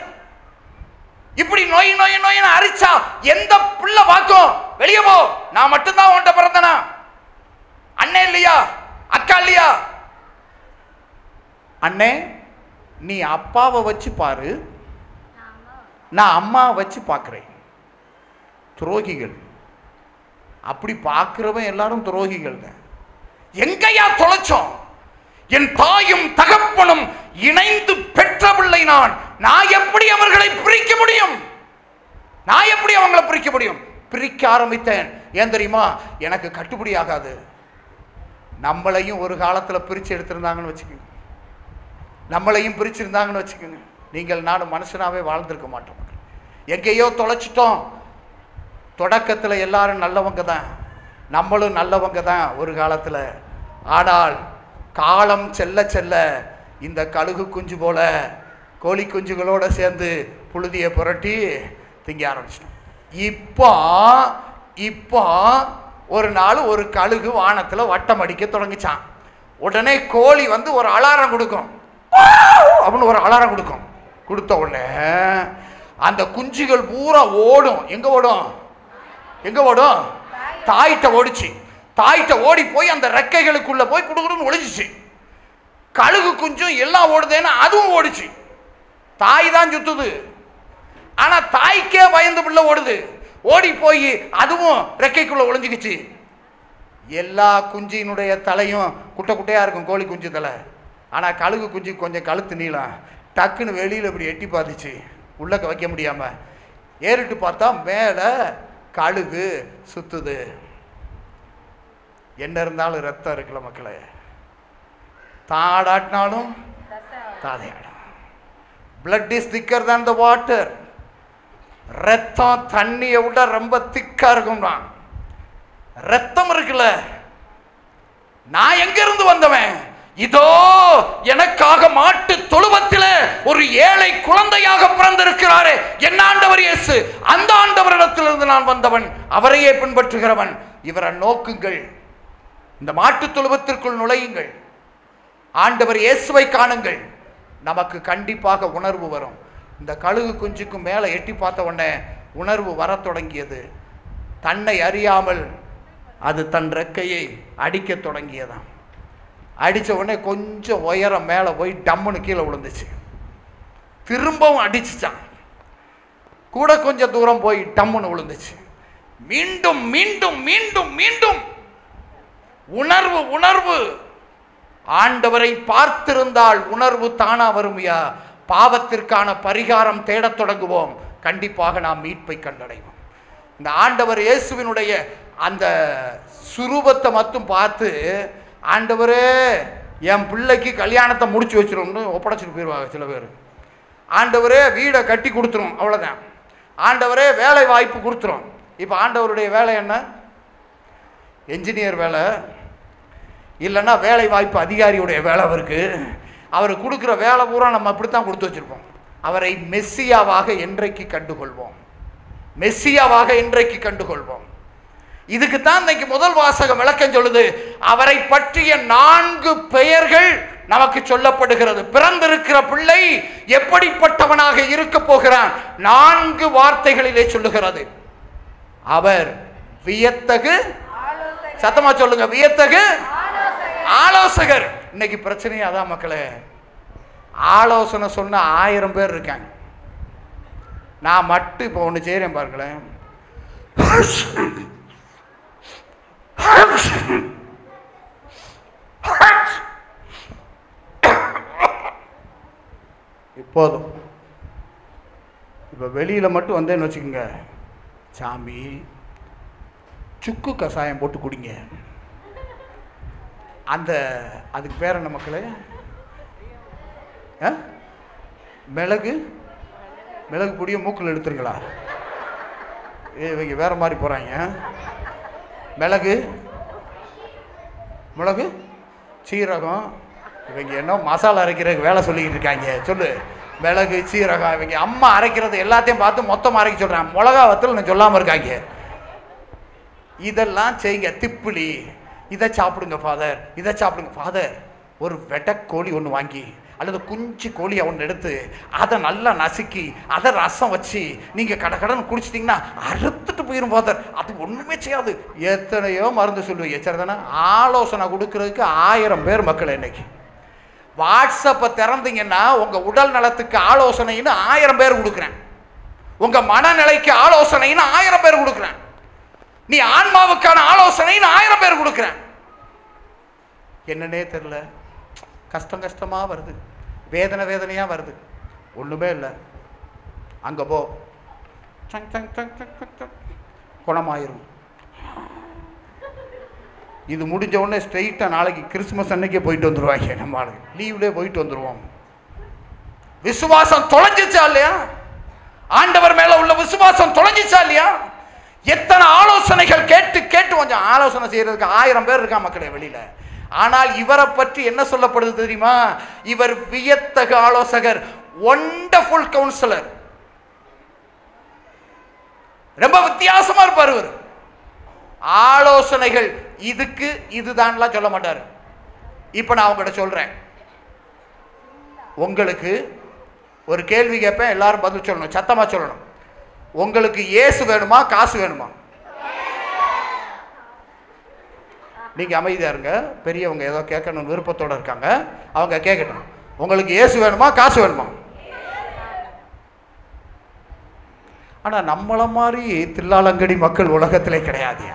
இப்படி நோய் நோய் நோயின்னு அரிச்சா எந்த பிள்ளை பார்க்கும்? வெளியே போ, நான் மட்டும்தான் உன்கிட்ட பிறந்தனா? அண்ணே இல்லையா? அக்கா இல்லையா? அண்ணே நீ அப்பாவை வச்சு பாரு, நான் அம்மாவை வச்சு பார்க்கிறேன். துரோகிகள். அப்படி பார்க்கிறவன் எல்லாரும் துரோகிகள் தான். எங்கயா தொலைச்சோம்? என் தாயும் தகப்பனும் இணைந்து பெற்ற பிள்ளை நான் எப்படி அவர்களை பிரிக்க முடியும்? நான் எப்படி அவங்களை பிரிக்க முடியும்? பிரிக்க ஆரம்பித்தேன். ஏன் தெரியுமா? எனக்கு கட்டுப்படி ஆகாது. நம்மளையும் ஒரு காலத்தில் பிரித்து எடுத்திருந்தாங்கன்னு வச்சுக்கோங்க, நம்மளையும் பிரிச்சிருந்தாங்கன்னு வச்சுக்கோங்க, நீங்கள் நானும் மனுஷனாவே வாழ்ந்திருக்க மாட்டோம். எங்கேயோ தொலைச்சிட்டோம். தொடக்கத்தில் எல்லாரும் நல்லவங்க தான், நம்மளும் நல்லவங்க தான் ஒரு காலத்தில். ஆனால் காலம் செல்ல செல்ல இந்த கழுகு குஞ்சு போல கோழி குஞ்சுகளோடு சேர்ந்து புழுதியை புரட்டி திங்க ஆரம்பிச்சிட்டோம். இப்போ ஒரு நாள் ஒரு கழுகு வானத்தில் வட்டம் அடிக்க தொடங்கிச்சான். உடனே கோழி வந்து ஒரு அலாரம் கொடுக்கும், அப்படின்னு ஒரு அலாரம் கொடுக்கும். கொடுத்த உடனே அந்த குஞ்சுகள் பூரா ஓடும். எங்கே ஓடும்? எங்கே ஓடும்? தாயிட்ட ஓடிச்சு. தாயிட்ட ஓடி போய் அந்த ரெக்கைகளுக்குள்ள போய் குடுகுடுன்னு ஒளிஞ்சிச்சு. கழுகு குஞ்சும் எல்லாம் ஓடுதேன்னு அதுவும் ஓடிச்சு. தாய் தான் சுத்துது, ஆனா தாய்க்கே பயந்து பிள்ளை ஓடுது. ஓடி போய் அதுவும் ரெக்கைக்குள்ள ஒளிஞ்சுக்கிச்சு. எல்லா குஞ்சினுடைய தலையும் குட்டை குட்டையா இருக்கும், கோழி குஞ்சு தலை. ஆனா கழுகு குஞ்சு கொஞ்சம் கழுத்து நீளம். டக்குன்னு வெளியில இப்படி எட்டி பார்த்துச்சு, உள்ளக்க வைக்க முடியாம. ஏறிட்டு பார்த்தா மேல கழுகு சுத்துது. என்ன இருந்தாலும் ரத்தம் இருக்குல்ல மக்களே, தாடாட்டினாலும் தாதையாடும். blood is thicker than the water. ரத்தம் தண்ணியை விட ரொம்ப திக்கா இருக்கும். ரத்தம் இருக்குல்ல. நான் எங்க இருந்து வந்தவன்? இதோ எனக்காக மாட்டு தொழுவத்தில் ஒரு ஏழை குழந்தையாக பிறந்திருக்கிறாரே என் ஆண்டவர் இயேசு. அந்த ஆண்டவரிடத்திலிருந்து நான் வந்தவன், அவரையே பின்பற்றுகிறவன். இவரை நோக்குங்கள், இந்த மாட்டு தொழுவத்திற்குள் நுழையுங்கள், ஆண்டவர் இயேசுவை காணுங்கள். நமக்கு கண்டிப்பாக உணர்வு வரும். இந்த கழுகு குஞ்சுக்கு மேலே எட்டி பார்த்த உடனே உணர்வு வர தொடங்கியது. தன்னை அறியாமல் அது தன் ரெக்கையை அடிக்க தொடங்கியதான். அடித்த உடனே கொஞ்சம் உயரம் மேலே போய் டம்முன்னு கீழே விழுந்துச்சு. திரும்பவும் அடிச்சுச்சான். கூட கொஞ்சம் தூரம் போய் டம்முன்னு விழுந்துச்சு. மீண்டும் மீண்டும் மீண்டும் மீண்டும் உணர்வு உணர்வு. ஆண்டவரை பார்த்திருந்தால் உணர்வு தானா வருமையா? பாவத்திற்கான பரிகாரம் தேடத் தொடங்குவோம், கண்டிப்பாக நாம் மீட்பை கண்டடைவோம். இந்த ஆண்டவர் இயேசுவினுடைய அந்த சுரூபத்தை மட்டும் பார்த்து, ஆண்டவரே என் பிள்ளைக்கு கல்யாணத்தை முடிச்சு வச்சிரும்னு ஒப்படைச்சிட்டு போயிடுவாங்க சில பேர். ஆண்டவரே வீடை கட்டி கொடுத்துரும், அவ்வளோதான். ஆண்டவரே வேலை வாய்ப்பு கொடுத்துரும். இப்போ ஆண்டவருடைய வேலை என்ன? என்ஜினியர் வேலை, இல்லைன்னா வேலை வாய்ப்பு அதிகாரியுடைய வேலை அவருக்கு. அவர் கொடுக்குற வேலை பூரா நம்ம அப்படித்தான் கொடுத்து வச்சிருப்போம். அவரை மெஸ்ஸியாவாக என்றைக்கு கண்டுகொள்வோம்? மெஸ்ஸியாவாக என்றைக்கு கண்டுகொள்வோம்? இதுக்கு தான் இன்னைக்கு முதல் வாசகம் விளக்கம் சொல்லுது. அவரை பற்றிய 4 பெயர்கள் நமக்கு சொல்லப்படுகிறது. பிறந்திருக்கிற பிள்ளை எப்படிப்பட்டவனாக இருக்க போகிறான் 4 வார்த்தைகளிலே சொல்லுகிறது. அவர் வியத்தகு, சத்தமா சொல்லுங்க, வியத்தகு ஆலோசகர். இன்னைக்கு பிரச்சனையே அதான் மக்களே. ஆலோசனை சொன்ன 1000 பேர் இருக்காங்க. நான் மட்டும் இப்போ ஒன்று செய்கிறேன் பாருங்களேன். இப்போதும் இப்போ வெளியில் மட்டும் வந்தேன்னு வச்சுக்கோங்க, சாமி சுக்கு கஷாயம் போட்டு குடிங்க, அந்த அதுக்கு பேர் என்ன மக்களே? மிளகு மிளகு பொடியை மூக்கில் எடுத்துருங்களா? இவங்க வேற மாதிரி போகிறாங்க. மிளகு மிளகு சீரகம், இவங்க என்ன மசாலா அரைக்கிறதுக்கு வேலை சொல்லிக்கிட்டு இருக்காங்க. சொல்லு. மிளகு சீரகம், இவங்க அம்மா அரைக்கிறது எல்லாத்தையும் பார்த்து மொத்தமாக அரைக்க சொல்கிறாங்க. மிளகா வத்தல் சொல்லாமல் இருக்காங்க. இதெல்லாம் செய்யுங்க. திப்பிலி, இதை சாப்பிடுங்க ஃபாதர், இதை சாப்பிடுங்க ஃபாதர். ஒரு வெட்டக்கோழி ஒன்று வாங்கி அல்லது குஞ்சு கோழியை ஒன்று எடுத்து அதை நல்லா நசுக்கி அதை ரசம் வச்சு நீங்கள் கடன்னு குடிச்சிட்டிங்கன்னா அறுத்துட்டு போயிடும் ஃபாதர். அது ஒன்றுமே செய்யாது. எத்தனையோ மருந்து சொல்லுவீங்க. சரி தானே? ஆலோசனை கொடுக்கறதுக்கு 1000 பேர் மக்கள். இன்னைக்கு வாட்ஸ்அப்பை திறந்தீங்கன்னா உங்கள் உடல் நலத்துக்கு ஆலோசனைன்னு 1000 பேர் கொடுக்குறேன். உங்கள் மனநிலைக்கு ஆலோசனைன்னு 1000 பேர் கொடுக்குறேன். நீ ஆன்மாவுக்கான ஆலோசனைன்னு 1000 பேர் கொடுக்குறேன். என்னன்னே தெரியல. கஷ்டமா வருது, வேதனையா வருது. ஒண்ணுமே இல்லை. அங்க போ, குணமாயிரும். இது முடிஞ்ச உடனே ஸ்ட்ரெயிட்டா நாளைக்கு கிறிஸ்துமஸ் அன்னைக்கே போயிட்டு வந்துருவாங்க. நம்ம லீவ்லேயே போயிட்டு வந்துருவோம். விசுவாசம் தொலைஞ்சிச்சா இல்லையா? ஆண்டவர் மேல உள்ள விசுவாசம் தொலைஞ்சிச்சா இல்லையா? எத்தனை ஆலோசனைகள் கேட்டு கேட்டு கொஞ்சம் ஆலோசனை செய்யறதுக்கு 1000 பேர் இருக்கா மக்களே வெளியில. ஆனால் இவரை பற்றி என்ன சொல்லப்படுது தெரியுமா? இவர் வியத்தகு ஆலோசகர், வண்டர்ஃபுல் கவுன்சிலர். ரொம்ப வித்தியாசமா இருப்பார் இவர். ஆலோசனைகள் இதுக்கு இதுதான்லாம் சொல்ல மாட்டார். இப்ப நான் உங்ககிட்ட சொல்றேன். உங்களுக்கு ஒரு கேள்வி கேட்பேன், எல்லாரும் பதில் சொல்லணும், சத்தமா சொல்லணும். உங்களுக்கு இயேசு வேணுமா காசு வேணுமா? நீங்க அமைதியா இருங்க. பெரியவங்க ஏதோ கேட்கணும் விருப்பத்தோட இருக்காங்க, அவங்க கேட்கட்டும். உங்களுக்கு இயேசு வேணுமா காசு வேணுமா? ஆனா நம்மள மாதிரி தில்லாலங்கடி மக்கள் உலகத்திலே கிடையாது.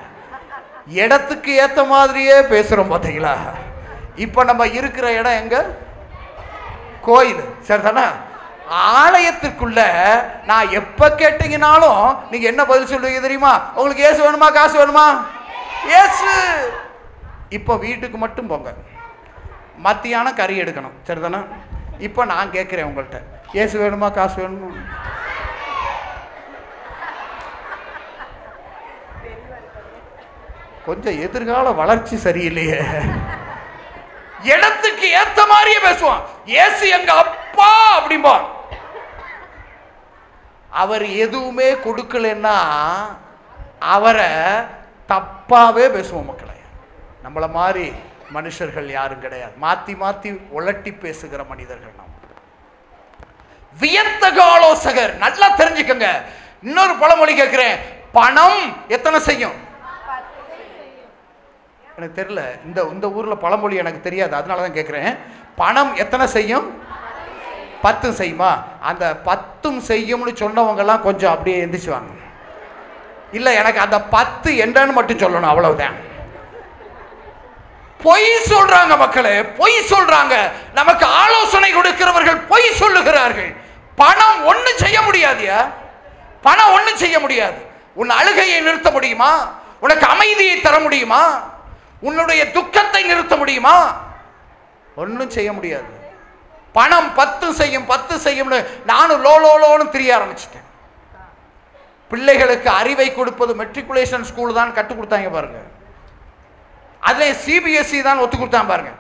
இடத்துக்கு ஏத்த மாதிரியே பேசுறோம் பாத்தீங்களா? இப்ப நம்ம இருக்கிற இடம் எங்க? கோயில். சரிதானா? ஆலயத்துக்குள்ள நான் எப்ப கேட்டீங்கனாலும் நீங்க என்ன பதில் சொல்லுவீங்க தெரியுமா? உங்களுக்கு இயேசு வேணுமா காசு வேணுமா? இயேசு. இப்போ வீட்டுக்கு மட்டும் போங்க, மத்தியானம் கறி எடுக்கணும். சரிதானா? இப்போ நான் கேட்குறேன் உங்கள்கிட்ட, இயேசு வேணுமா காசு வேணுமா? கொஞ்சம் எதிர்கால வளர்ச்சி சரியில்லையே. இடத்துக்கு ஏத்த மாதிரியே பேசுவான். இயேசு எங்க அப்பா அப்படிம்பா. அவர் எதுவுமே கொடுக்கலன்னா அவரை தப்பாவே பேசுவோம் மக்களை. நம்மள மாதிரி மனுஷர்கள் யாரும் கிடையாது. மாத்தி மாத்தி உலட்டி பேசுகிற மனிதர்கள் நாம். வியத்தக ஆலோசகர். நல்லா தெரிஞ்சுக்கங்க. இன்னொரு பழமொழி கேட்கிறேன். பணம் எத்தனை செய்யும்? எனக்கு தெரியல, இந்த ஊர்ல பழமொழி எனக்கு தெரியாது, அதனாலதான் கேட்கிறேன். பணம் எத்தனை செய்யும்? 10 செய்யுமா? அந்த 10 செய்யும்னு சொன்னவங்க எல்லாம் கொஞ்சம் அப்படியே எந்திரிச்சுவாங்க. இல்ல, எனக்கு அந்த 10 என்னன்னு மட்டும் சொல்லணும், அவ்வளவுதான். பொய் சொல்றாங்க மக்களே, பொய் சொல்றாங்க. நமக்கு ஆலோசனை கொடுக்கிறவர்கள் பொய் சொல்லுகிறார்கள். பணம் ஒண்ணு செய்ய முடியாதியா? பணம் ஒண்ணு செய்ய முடியாது. உன் அழுகையை நிறுத்த முடியுமா? உனக்கு அமைதியை தர முடியுமா? உன்னுடைய துக்கத்தை நிறுத்த முடியுமா? ஒன்னும் செய்ய முடியாது. பணம் 10 செய்யும் 10 செய்யும்னு நானும் லோலோன்னு தெரிய ஆரம்பிச்சிட்டேன். பிள்ளைகளுக்கு அறிவை கொடுப்பது மெட்ரிகுலேஷன் ஸ்கூல் தான் கற்றுக் கொடுத்தாங்க பாருங்க. அதுல சிபிஎஸ்இ தான் ஒத்து கொடுத்தாங்க பாருங்க.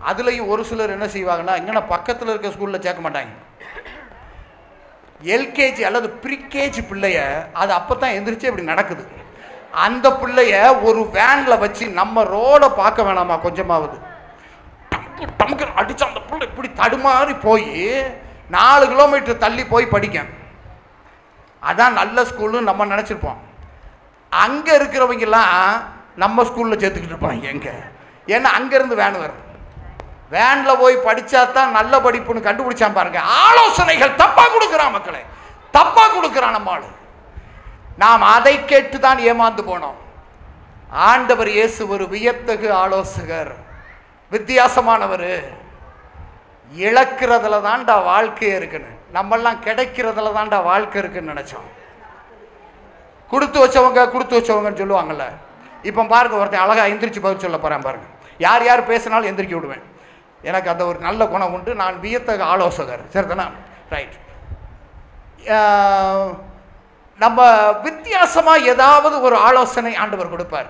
அதுலயும் ஒரு சிலர் என்ன செய்வாங்கன்னா, இங்க பக்கத்தில் இருக்க ஸ்கூல்ல சேர்க்க மாட்டாங்க. எல்கேஜி அல்லது ப்ரீகேஜி பிள்ளைய, அது அப்பதான் எந்திரிச்சு இப்படி நடக்குது. அந்த பிள்ளைய ஒரு வேன்ல வச்சு நம்ம ரோட பார்க்க வேணாமா கொஞ்சமாவது, டமுக்கு அடிச்சு அந்த பிள்ளை இப்படி தடுமாறி போய் 4 கிலோமீட்டர் தள்ளி போய் படிக்க. அதான் நல்ல ஸ்கூல்னு நம்ம நினைச்சிருப்போம். அங்க இருக்கிறவங்க எல்லாம் நம்ம ஸ்கூல்ல சேர்த்துக்கிட்டு இருப்பாங்க. எங்க? ஏன்னா அங்கிருந்து வேன் வரும். வேன்ல போய் படிச்சா தான் நல்ல படிப்புன்னு கண்டுபிடிச்சான் பாருங்க. ஆலோசனைகள் தப்பா கொடுக்கிறான் மக்களே, தப்பா கொடுக்கிறான் நம்ம ஆளு. நாம் அதை கேட்டு தான் ஏமாந்து போனோம். ஆண்டவர் இயேசு ஒரு வியத்தகு ஆலோசகர், வித்தியாசமானவர். இழக்கிறதுல தான்டா வாழ்க்கையே இருக்குன்னு, நம்மெல்லாம் கிடைக்கிறதுல தான்டா வாழ்க்கை இருக்குன்னு நினைச்சோம். கொடுத்து வச்சவங்கன்னு சொல்லுவாங்கல்ல. இப்ப பாருங்க, ஒருத்தன் அழகா எந்திரிச்சு பதில் சொல்ல போறான் பாருங்க. யார் யார் பேசினாலும் எந்திரிக்க விடுவேன். எனக்கு அந்த ஒரு நல்ல குணம் உண்டு. நான் வியத்தக ஆலோசகர். சரிதானா? ரைட். நம்ம வித்தியாசமாக ஏதாவது ஒரு ஆலோசனை ஆண்டவர் கொடுப்பார்.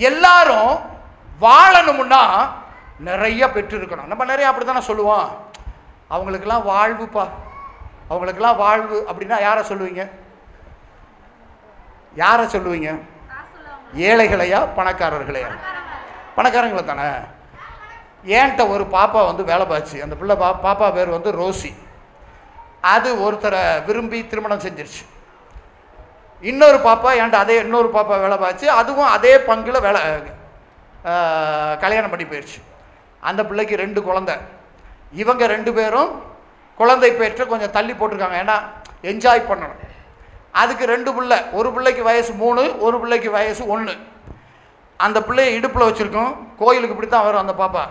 எல்லாரும் வாழணும்னா நிறைய பெற்றிருக்கணும். நம்ம நிறைய அப்படி தானே சொல்லுவோம். அவங்களுக்கெல்லாம் வாழ்வுப்பா, அவங்களுக்கெல்லாம் வாழ்வு அப்படின்னா யாரை சொல்லுவீங்க? யாரை சொல்லுவீங்க? ஏழைகளையா பணக்காரர்களையா? பணக்காரங்களை தானே. ஏன்ட்ட ஒரு பாப்பா வந்து வேலை பார்த்து, அந்த பிள்ளை பாப்பா பேர் வந்து ரோசி. அது ஒருத்தரை விரும்பி திருமணம் செஞ்சிருச்சு. இன்னொரு பாப்பா ஏன்ட்ட அதே இன்னொரு பாப்பா வேலை பார்த்து, அதுவும் அதே பங்கில் வேலை கல்யாணம் பண்ணி போயிடுச்சு. அந்த பிள்ளைக்கு 2 குழந்தை. இவங்க 2 பேரும் குழந்தை பெற்று கொஞ்சம் தள்ளி போட்டிருக்காங்க. ஏன்னா என்ஜாய் பண்ணணும். அதுக்கு 2 பிள்ளை. ஒரு பிள்ளைக்கு வயசு 3, ஒரு பிள்ளைக்கு வயசு 1. அந்த பிள்ளையை இடுப்பில் வச்சுருக்கோம். கோயிலுக்கு இப்படி தான் வரும் அந்த பாப்பா.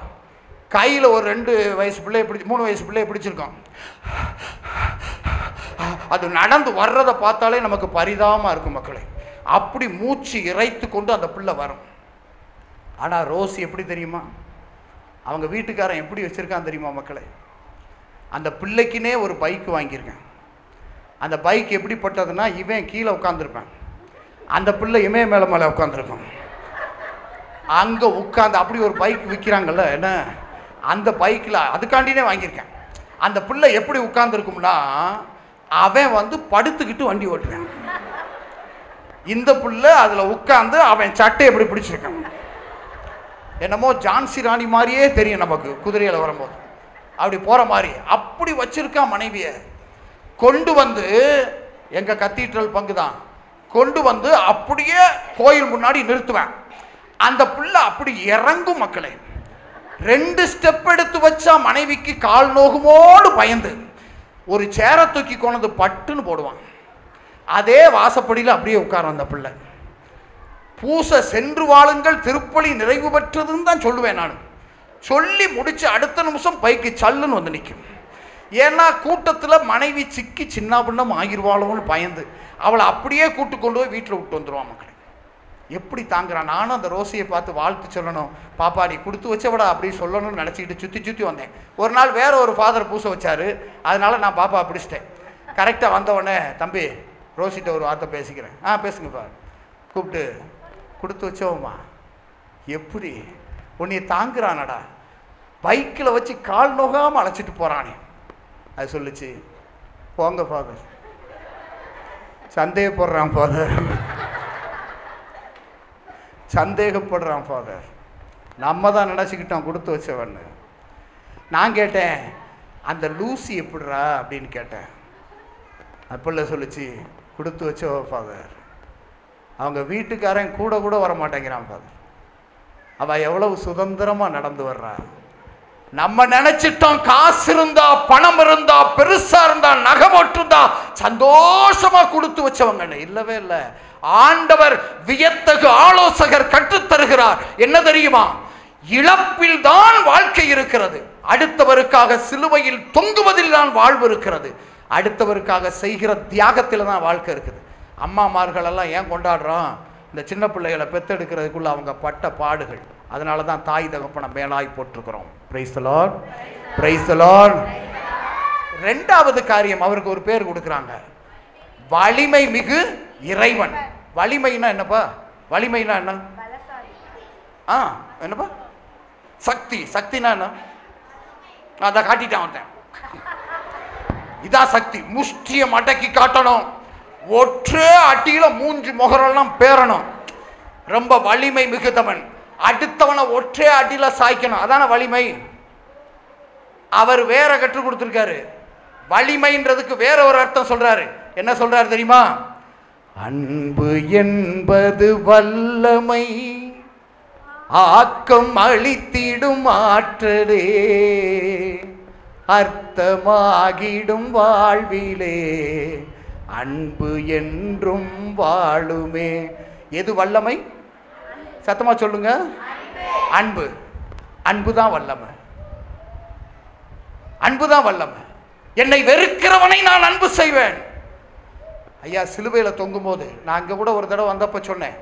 கையில் ஒரு 2 வயசு பிள்ளையை 3 வயசு பிள்ளையை பிடிச்சிருக்கோம். அது நடந்து வர்றதை பார்த்தாலே நமக்கு பரிதாபமாக இருக்கும் மக்களே. அப்படி மூச்சு இறைத்து கொண்டு அந்த பிள்ளை வரும். ஆனால் ரோசி எப்படி தெரியுமா? அவங்க வீட்டுக்காரன் எப்படி வச்சுருக்கான் தெரியுமா மக்களே? அந்த பிள்ளைக்குன்னே ஒரு பைக் வாங்கியிருக்கேன். அந்த பைக் எப்படிப்பட்டதுன்னா, இவன் கீழே உட்காந்துருப்பேன், அந்த பிள்ளை இமய மேலே உட்காந்துருக்கும். அங்கே உட்காந்து அப்படி ஒரு பைக் விற்கிறாங்கல்ல, என்ன அந்த பைக்கில் அதுக்காண்டினே வாங்கியிருக்கேன். அந்த பிள்ளை எப்படி உட்காந்துருக்கும்னா, அவன் வந்து படுத்துக்கிட்டு வண்டி ஓட்டுறான். இந்த பிள்ளை அதில் உட்காந்து அவன் சட்டை எப்படி பிடிச்சிருக்கான். என்னமோ ஜான்சி ராணி மாதிரியே தெரியும் நமக்கு குதிரையில் வரும்போது. அப்படி போகிற மாதிரி அப்படி வச்சிருக்கான் மனைவியை. கொண்டு வந்து எங்கள் கத்தீட்ரல் பங்கு தான் கொண்டு வந்து அப்படியே கோயில் முன்னாடி நிறுத்துவேன். அந்த பிள்ளை அப்படி இறங்கும் மக்களே. 2 ஸ்டெப் எடுத்து வச்சா மனைவிக்கு கால் நோகுமோடு பயந்து ஒரு சேரை தூக்கி கொண்டு பட்டுன்னு போடுவான். அதே வாசப்படியில் அப்படியே உட்காரும் அந்த பிள்ளை. பூசை சென்று வாழுங்கள், திருப்பலி நிறைவு பெற்றதுன்னு தான் சொல்லுவேன் நான். சொல்லி முடிச்சு அடுத்த நிமிஷம் பைக்கு சல்லுன்னு வந்து நிற்கும். ஏன்னா கூட்டத்தில் மனைவி சிக்கி சின்ன பின்னம் ஆகிருவாளோன்னு பயந்து அவளை அப்படியே கூட்டு கொண்டு போய் வீட்டில் விட்டு வந்துடுவான் மக்களே. எப்படி தாங்குறான். நானும் அந்த ரோசியை பார்த்து வாழ்த்து சொல்லணும், பாப்பா நீ கொடுத்து வச்சவடா அப்படி சொல்லணும்னு நினச்சிக்கிட்டு சுற்றி வந்தேன். ஒரு நாள் வேற ஒரு ஃபாதர் பூசை வச்சார். அதனால நான் பாப்பா பிடிச்சிட்டேன். கரெக்டாக வந்தவுடனே, தம்பி ரோசிட்ட ஒரு வார்த்தை பேசிக்கிறேன். பேசுங்கப்பா. கூப்பிட்டு, கொடுத்து வச்சோம்மா எப்படி உன்னைய தாங்குறானடா, பைக்கில் வச்சு கால் நோகாமல் அழைச்சிட்டு போகிறானே. அது சொல்லிச்சு, போங்க ஃபாதர், சந்தேகப்படுறான் ஃபாதர், சந்தேகப்படுறான் ஃபாதர், நம்ம தான் நினச்சிக்கிட்டோம் கொடுத்து வச்சவன்னு. நான் கேட்டேன், அந்த லூசி எப்படிறா அப்படின்னு கேட்டேன். அப்பல்ல சொல்லிச்சு, கொடுத்து வச்சவ ஃபாதர், அவங்க வீட்டுக்காரன் கூட கூட வர மாட்டேங்கிறான் ஃபாதர், அவள் எவ்வளவு சுதந்திரமாக நடந்து வர்றா. நம்ம நினைச்சிட்டோம் காசு இருந்தா, பணம் இருந்தா, பெருசா இருந்தா, நகை போட்டிருந்தா சந்தோஷமா கொடுத்து வச்சவங்க. இல்லவே இல்லை. ஆண்டவர் வியத்தகு ஆலோசகர் கற்றுத் தருகிறார். என்ன தெரியுமா? இழப்பில் தான் வாழ்க்கை இருக்கிறது. அடுத்தவருக்காக சிலுவையில் தொங்குவதில் தான் வாழ்வு இருக்கிறது. அடுத்தவருக்காக செய்கிற தியாகத்தில் தான் வாழ்க்கை இருக்குது. அம்மாமார்கள் எல்லாம் ஏன் கொண்டாடுறோம்? இந்த சின்ன பிள்ளைகளை பெத்தெடுக்கிறதுக்குள்ள அவங்க பட்ட பாடுகள். அதனால தான் தாய் தகப்பனை மேலாய் போட்டிருக்கிறோம். Praise the Lord, praise the Lord. 2வது காரியம், அவருக்கு ஒரு பேர் கொடுக்குறாங்க, வலிமை மிகு இறைவன். வலிமைனா என்னப்பா? வலிமைனா என்ன? என்னப்பா? சக்தி. சக்தினா என்ன? அதான் காட்டிட்டான் அவன். இதான் சக்தி. முஷ்டியை மடக்கி காட்டணும், ஒற்றே அட்டியில மூஞ்சி முகரெல்லாம் பேரணும். ரொம்ப வலிமை மிகுந்தவன். அடுத்தவனை ஒற்றே அடியில சாய்க்கணும். அதான வலிமை. அவர் வேற கற்றுக் கொடுத்திருக்காரு. வலிமைன்றதுக்கு வேற ஒரு அர்த்தம் சொல்றாரு. என்ன சொல்றாரு தெரியுமா? அன்பு என்பது வல்லமை, ஆக்கம் அளித்திடும் ஆற்றலே, அர்த்தமாகிடும் வாழ்விலே, அன்பு என்றும் வாழுமே. எது வல்லமை? சத்தமா சொல்லுங்க. அன்பு. அன்புதான் வல்லமை. அன்புதான் வல்லமை. என்னை வெறுக்கிறவனை நான் அன்பு செய்வேன். ஐயா சிலுவையில் தொங்கும் போது நான் அங்கே கூட ஒரு தடவை வந்தப்போ சொன்னேன்,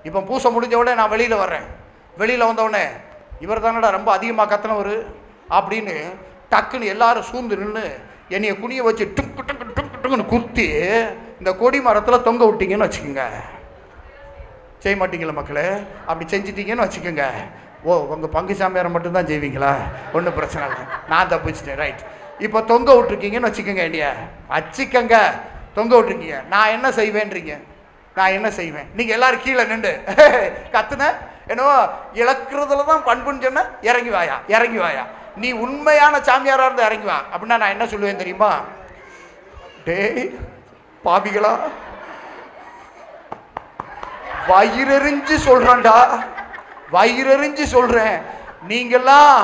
இப்போ பூசை முடிஞ்ச உடனே நான் வெளியில் வர்றேன். வெளியில் வந்தவுடனே இவர் தானடா ரொம்ப அதிகமாக கத்தனவர் அப்படின்னு டக்குன்னு எல்லாரும் சூழ்ந்து நின்று என்னைய குனிய வச்சு டுக்கு டுக்கு டுக்கு டுக்குன்னு குத்தி இந்த கொடி மரத்தில் தொங்க விட்டீங்கன்னு வச்சுக்கோங்க. செய்ய மாட்டீங்களா மக்களே? அப்படி செஞ்சிட்டீங்கன்னு வச்சுக்கோங்க. ஓ, உங்கள் பங்கு சாமியாரை மட்டும்தான் செய்வீங்களா? ஒன்றும் பிரச்சனை இல்லை, நான் தப்பிச்சிட்டேன். ரைட். இப்போ தொங்க விட்டுருக்கீங்கன்னு வச்சுக்கோங்க, இல்லையா? வச்சுக்கோங்க, தொங்க விட்டுருக்கீங்க. நான் என்ன செய்வேன்றீங்க? நான் என்ன செய்வேன்? நீங்கள் எல்லாரும் கீழே நின்று கத்துன என்னவோ இழக்கிறதுல தான் பண்புன்னு சொன்ன, இறங்கி வாயா இறங்கி வாயா, நீ உண்மையான சாமியாராக இருந்தால் இறங்கி வா அப்படின்னா நான் என்ன சொல்லுவேன் தெரியுமா? டேய் பாவிகளா, வயிறறிஞ்சு சொல்றேன்டா, வயிறறிஞ்சு சொல்றேன். நீங்கெல்லாம்,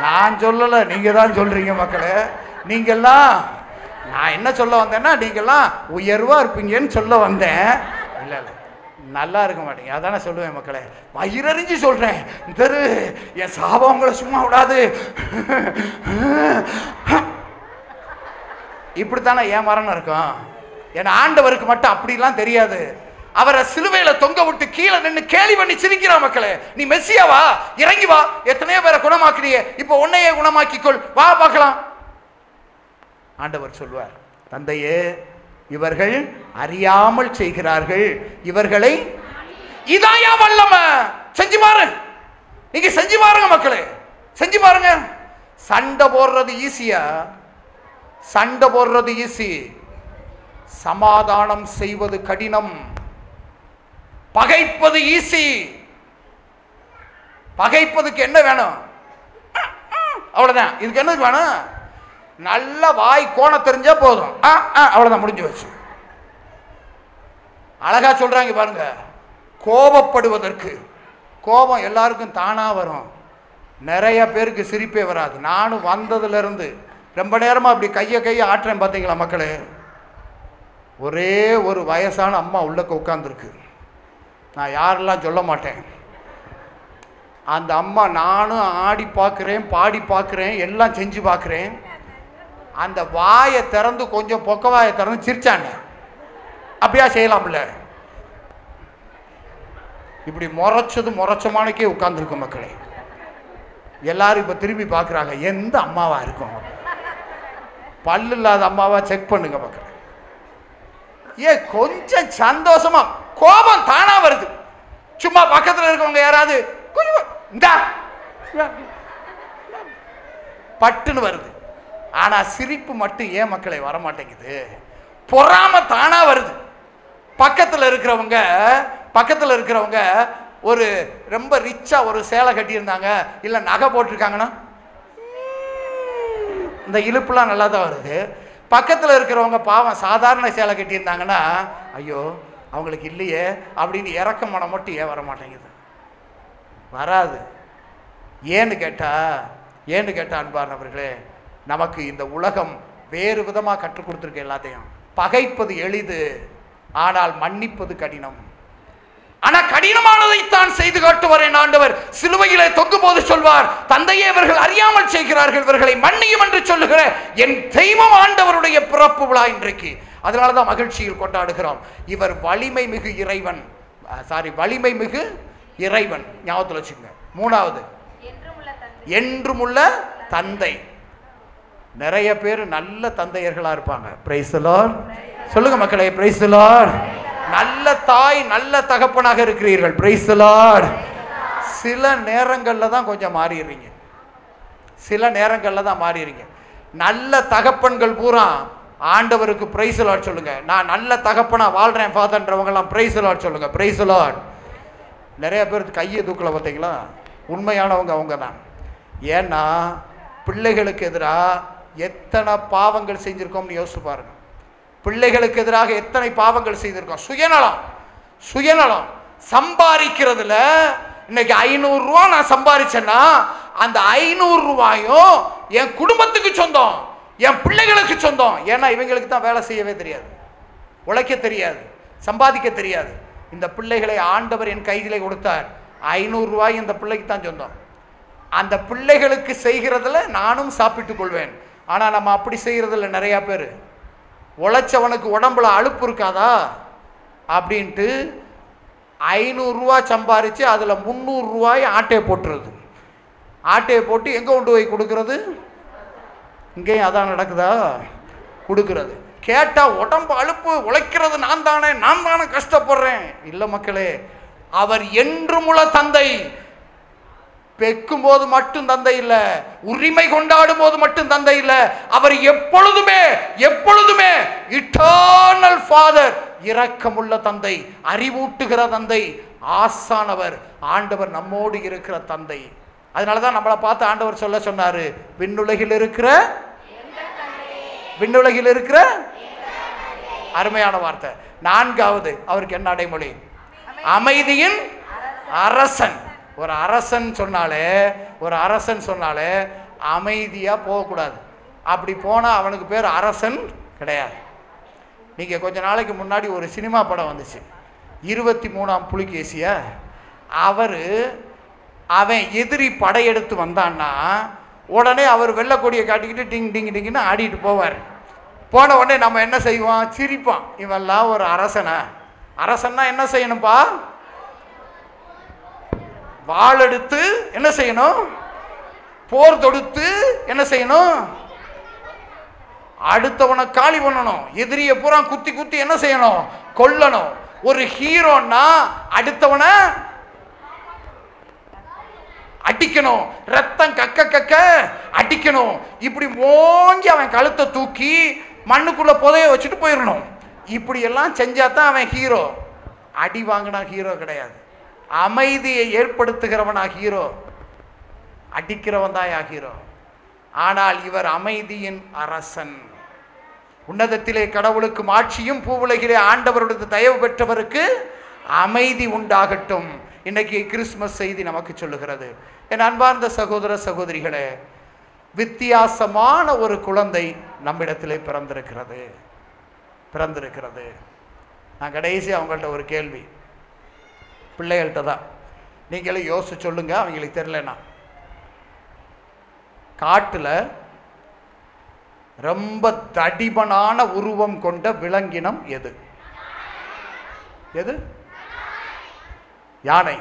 நான் சொல்லல, நீங்க தான் சொல்றீங்க மக்களே. நீங்கெல்லாம், நான் என்ன சொல்ல வந்தேன்னா நீங்கெல்லாம் உயர்வா இருப்பீங்கன்னு சொல்ல வந்தேன். இல்லை இல்லை, நல்லா இருக்க மாட்டீங்க, அதானே சொல்லுவேன் மக்களே. வயிறறிஞ்சு சொல்றேன், தெரு என் சாபம் உங்களை சும்மா விடாது. இப்படித்தானே என் மரணம் இருக்கும். என் ஆண்டவருக்கு மட்டும் அப்படிலாம் தெரியாது. அவரை சிலுவையில தொங்க விட்டு கீழே நின்று கேலி பண்ணி சிரிக்கிறா மக்களே. நீ மெஸ்ஸியாவா? இறங்கி வா, எத்தனையோ பேரை குணமாக்கினியே, இப்போ உன்னையே குணமாக்கிக்கொள், வா பார்க்கலாம். ஆண்டவர் சொல்வார், தந்தையே இவர்கள் அறியாமல் செய்கிறார்கள், இவர்களை இதாயா வல்லமை, செஞ்சு பாரு, நீங்க செஞ்சு பாருங்க மக்களே, செஞ்சு பாருங்க. சண்டை போடுறது ஈஸியா? சண்டை போடுறது ஈஸி, சமாதானம் செய்வது கடினம். பகைப்பது ஈஸி. பகைப்பதுக்கு என்ன வேணும்? அவ்வளவுதான். இதுக்கு என்ன வேணும்? நல்ல வாய் கோண தெரிஞ்சா போதும், அவ்வளவுதான், முடிஞ்சு வச்சு. அழகா சொல்றாங்க பாருங்க. கோபப்படுவதற்கு, கோபம் எல்லாருக்கும் தானா வரும், நிறைய பேருக்கு சிரிப்பே வராது. நானும் வந்ததுல இருந்து ரொம்ப நேரமா அப்படி கையை ஆட்டுறேன் பார்த்தீங்களா மக்களே. ஒரே ஒரு வயசான அம்மா உள்ளக்க உட்கார்ந்துருக்கு, நான் யாரெல்லாம் சொல்ல மாட்டேன். அந்த அம்மா, நானும் ஆடி பார்க்குறேன், பாடி பார்க்குறேன், எல்லாம் செஞ்சு பார்க்குறேன். அந்த வாயை திறந்து, கொஞ்சம் பொக்க வாயை திறந்து சிரிச்சாங்க. அப்படியா செய்யலாம்ல? இப்படி முறைச்சமானக்கே உட்கார்ந்துருக்கு மக்களே. எல்லாரும் இப்போ திரும்பி பார்க்குறாங்க, எந்த அம்மாவா இருக்கும்? பல்லு இல்லாத அம்மாவா செக் பண்ணுங்க மக்களே. ஏன் கொஞ்சம் சந்தோஷமா, கோபம் தானா வருது. சும்மா பக்கத்தில் இருக்கவங்க யாராவது பட்டுன்னு வருது. ஆனா சிரிப்பு மட்டும் ஏன் மக்களை வரமாட்டேங்குது? பொறாம தானா வருது. பக்கத்தில் இருக்கிறவங்க ஒரு ரொம்ப ரிச்சா ஒரு சேலை கட்டியிருந்தாங்க, இல்லை நகை போட்டிருக்காங்கன்னா இந்த இழுப்புலாம் நல்லா தான் வருது. பக்கத்தில் இருக்கிறவங்க பாவம் சாதாரண சேலை கட்டியிருந்தாங்கன்னா, ஐயோ அவங்களுக்கு இல்லையே அப்படின்னு இறக்க மனம் மட்டும் ஏன் வர மாட்டேங்குது? வராது. ஏன்னு கேட்டா அன்பார்ந்தவர்களே, நமக்கு இந்த உலகம் வேறு விதமாக கற்றுக் கொடுத்துருக்கு எல்லாத்தையும். பகைப்பது எளிது, ஆனால் மன்னிப்பது கடினம். ஆனா கடினமானதைத்தான் செய்து காட்டுவார் என் ஆண்டவர். சிலுவையிலே தொங்கும் போது சொல்வார், தந்தையே இவர்கள் அறியாமல் செய்கிறார்கள், இவர்களை மன்னியும் என்று சொல்லுகிற என் தெய்வம் ஆண்டவருடைய பிறப்பு விழா இன்றைக்கு. அதனாலதான் மகிழ்ச்சியில் கொண்டாடுகிறோம். இவர் வலிமை மிகு இறைவன், வலிமை மிகு இறைவன். ஞாபகத்தில் வச்சுங்க. மூணாவது, என்றும் உள்ள தந்தை. நிறைய பேர் நல்ல தந்தையர்களா இருப்பாங்க. பிரைஸ் தி லார்ட் சொல்லுங்க மக்களே. Praise the Lord. நல்ல தாய் நல்ல தகப்பனாக இருக்கிறீர்கள். Praise the Lord. சில நேரங்கள்ல தான் கொஞ்சம் மாறிடுறீங்க. நல்ல தகப்பன்கள் பூரா ஆண்டவருக்கு பிரைஸ் தி லார்ட் சொல்லுங்க. நான் நல்ல தகப்பனா வாழ்றேன் ஃபாதர்ன்றவங்க எல்லாம் பிரைஸ் தி லார்ட் சொல்லுங்க. Praise the Lord. நிறைய பேருக்கு கையை தூக்கல பார்த்தீங்களா? உண்மையானவங்க அவங்க தான். ஏன்னா பிள்ளைகளுக்கு எதிராக எத்தனை பாவங்கள் செஞ்சிருக்கோம்னு யோசிச்சு பாருங்க. பிள்ளைகளுக்கு எதிராக எத்தனை பாவங்கள் செய்திருக்கோம். சுயநலம் சம்பாதிக்கிறதுல இன்னைக்கு 500 ரூபா நான் சம்பாதிச்சேன்னா அந்த 500 ரூபாயும் என் குடும்பத்துக்கு சொந்தம், என் பிள்ளைகளுக்கு சொந்தம். ஏன்னா இவங்களுக்கு தான் வேலை செய்யவே தெரியாது, உழைக்க தெரியாது, சம்பாதிக்க தெரியாது. இந்த பிள்ளைகளை ஆண்டவர் என் கையிலே கொடுத்தார். 500 ரூபாய் இந்த பிள்ளைக்கு தான் சொந்தம். அந்த பிள்ளைகளுக்கு செய்கிறதுல நானும் சாப்பிட்டுக் கொள்வேன். ஆனா நம்ம அப்படி செய்யறதில்ல. நிறைய பேர் உழைச்சவனுக்கு உடம்புல அலுப்பு இருக்காதா அப்படின்ட்டு 500 ரூபா சம்பாரிச்சு அதில் 300 ரூபாய் ஆட்டையை போட்டுறது. ஆட்டையை போட்டு எங்கே கொண்டு போய் கொடுக்கறது? இங்கேயும் அதான் நடக்குதா? கொடுக்கறது. கேட்டால் உடம்பு அலுப்பு, உழைக்கிறது நான் தானே கஷ்டப்படுறேன். இல்லை மக்களே, அவர் என்றுமுள்ள தந்தை. பெக்கும் போது மட்டும் தந்தை இல்லை, உரிமை கொண்டாடும் போது மட்டும் தந்தை இல்லை, அவர் எப்பொழுதுமே இட்டர்னல் ஃபாதர், இரக்கமுள்ள தந்தை, அறிவூட்டுகிற தந்தை, ஆசானவர், ஆண்டவர் நம்மோடு இருக்கிற தந்தை. அதனால தான் நம்மளை பார்த்து ஆண்டவர் சொன்னாரு, விண்ணுலகில் இருக்கிற அருமையான வார்த்தை. 4வது அவருக்கு என்ன அடைமொழி? அமைதியின் அரசன். ஒரு அரசன் சொன்னாலே அமைதியா போகக்கூடாது. அப்படி போனா அவனுக்கு பேர் அரசன் கிடையாது. நீங்க கொஞ்ச நாளைக்கு முன்னாடி ஒரு சினிமா படம் வந்துச்சு, 23ஆம் புலிகேசியா. அவன் எதிரி படையெடுத்து வந்தான்னா உடனே அவர் வெள்ளக்கொடியை காட்டிக்கிட்டு டிங் டிங் டிங்னு ஆடிட்டு போவார். போன உடனே நம்ம என்ன செய்வோம்? சிரிப்போம். இவெல்லாம் ஒரு அரசன்னா என்ன செய்யணும்பா? வாள் எடுத்து என்ன செய்யணும்? போர் தொடுத்து என்ன செய்யணும்? அடுத்தவனை காலி பண்ணணும். எதிரிய பூரா குத்தி என்ன செய்யணும்? கொல்லணும். ஒரு ஹீரோன்னா அடுத்தவனை அடிக்கணும், ரத்தம் கக்க அடிக்கணும். இப்படி மோங்கி அவன் கழுத்தை தூக்கி மண்ணுக்குள்ள புதைய வச்சுட்டு போயிடணும். இப்படி எல்லாம் செஞ்சாதான் அவன் ஹீரோ. அடி வாங்கினா ஹீரோ கிடையாது. அமைதியை ஏற்படுத்துகிறவனா ஹீரோ, அடிக்கிறவன் தான் ஹீரோ. ஆனால் இவர் அமைதியின் அரசன். உன்னதத்திலே கடவுளுக்கு ஆட்சியும், பூவுலகிலே ஆண்டவருடைய தயவு பெற்றவருக்கு அமைதி உண்டாகட்டும். இன்னைக்கு கிறிஸ்துமஸ் செய்தி நமக்கு சொல்லுகிறது. என் அன்பார்ந்த சகோதர சகோதரிகளே, வித்தியாசமான ஒரு குழந்தை நம்மிடத்திலே பிறந்திருக்கிறது. நான் கடைசி அவங்கள்ட்ட ஒரு கேள்வி, பிள்ளைகள்கிட்ட தான், நீங்களும் யோசிச்சு சொல்லுங்க, அவங்களுக்கு தெரியலனா. காட்டுல ரொம்ப தடிமனான உருவம் கொண்ட விலங்கினம் எது? யானை.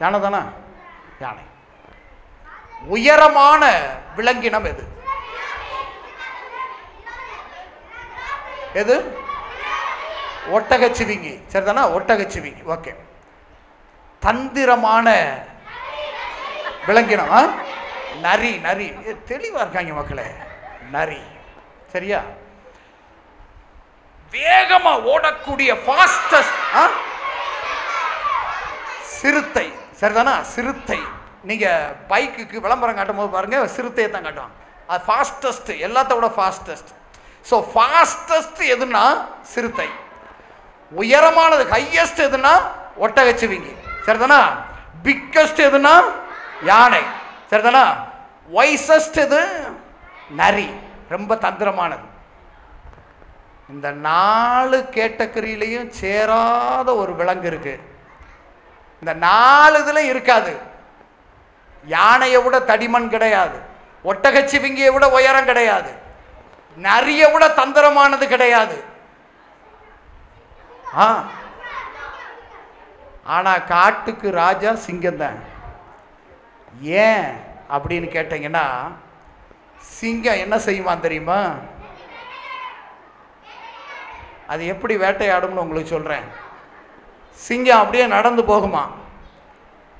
யானை தானா? யானை. உயரமான விலங்கினம் எது? ஒட்டகச்சிவிங்கி. சரிதானா? ஒட்டகச்சிவிங்கி. ஓகே. தந்திரமான விலங்கினம் நரி. தெளிவா இருக்காங்க மக்களே. நரி. சரியா? வேகமா ஓடக்கூடிய ஃபாஸ்டஸ்ட் சிறுத்தை. சரிதானா? சிறுத்தை. நீங்க பைக்குக்கு விளம்பரம் காட்டும் போது பாருங்க, சிறுத்தையை தான் காட்டுவாங்க. அது ஃபாஸ்டஸ்ட், எல்லாத்த விட ஃபாஸ்டஸ்ட். ஸோ ஃபாஸ்டஸ்ட் எதுனா சிறுத்தை. உயரமானது ஹையஸ்ட் எதுனா ஒட்டகச்சிவிங்கி. சரிதானா? பிக்கஸ்ட் எதுனா யானை. சரிதானா? வைசஸ்ட் எது? நரி. ரொம்ப தந்திரமானது. இந்த 4 கேட்டகரியிலையும் சேராத ஒரு விலங்கு இருக்கு. இந்த 4 இதுல இருக்காது. யானையை விட தடிமன் கிடையாது, ஒட்டகச்சிவிங்கியை விட உயரம் கிடையாது, நரியை விட தந்திரமானது கிடையாது. ஆனா காட்டுக்கு ராஜா சிங்கம் தான். ஏன் அப்படின்னு கேட்டீங்கன்னா, சிங்கம் என்ன செய்யுமா தெரியுமா? அது எப்படி வேட்டையாடும்னு உங்களுக்கு சொல்றேன். சிங்கம் அப்படியே நடந்து போகுமா,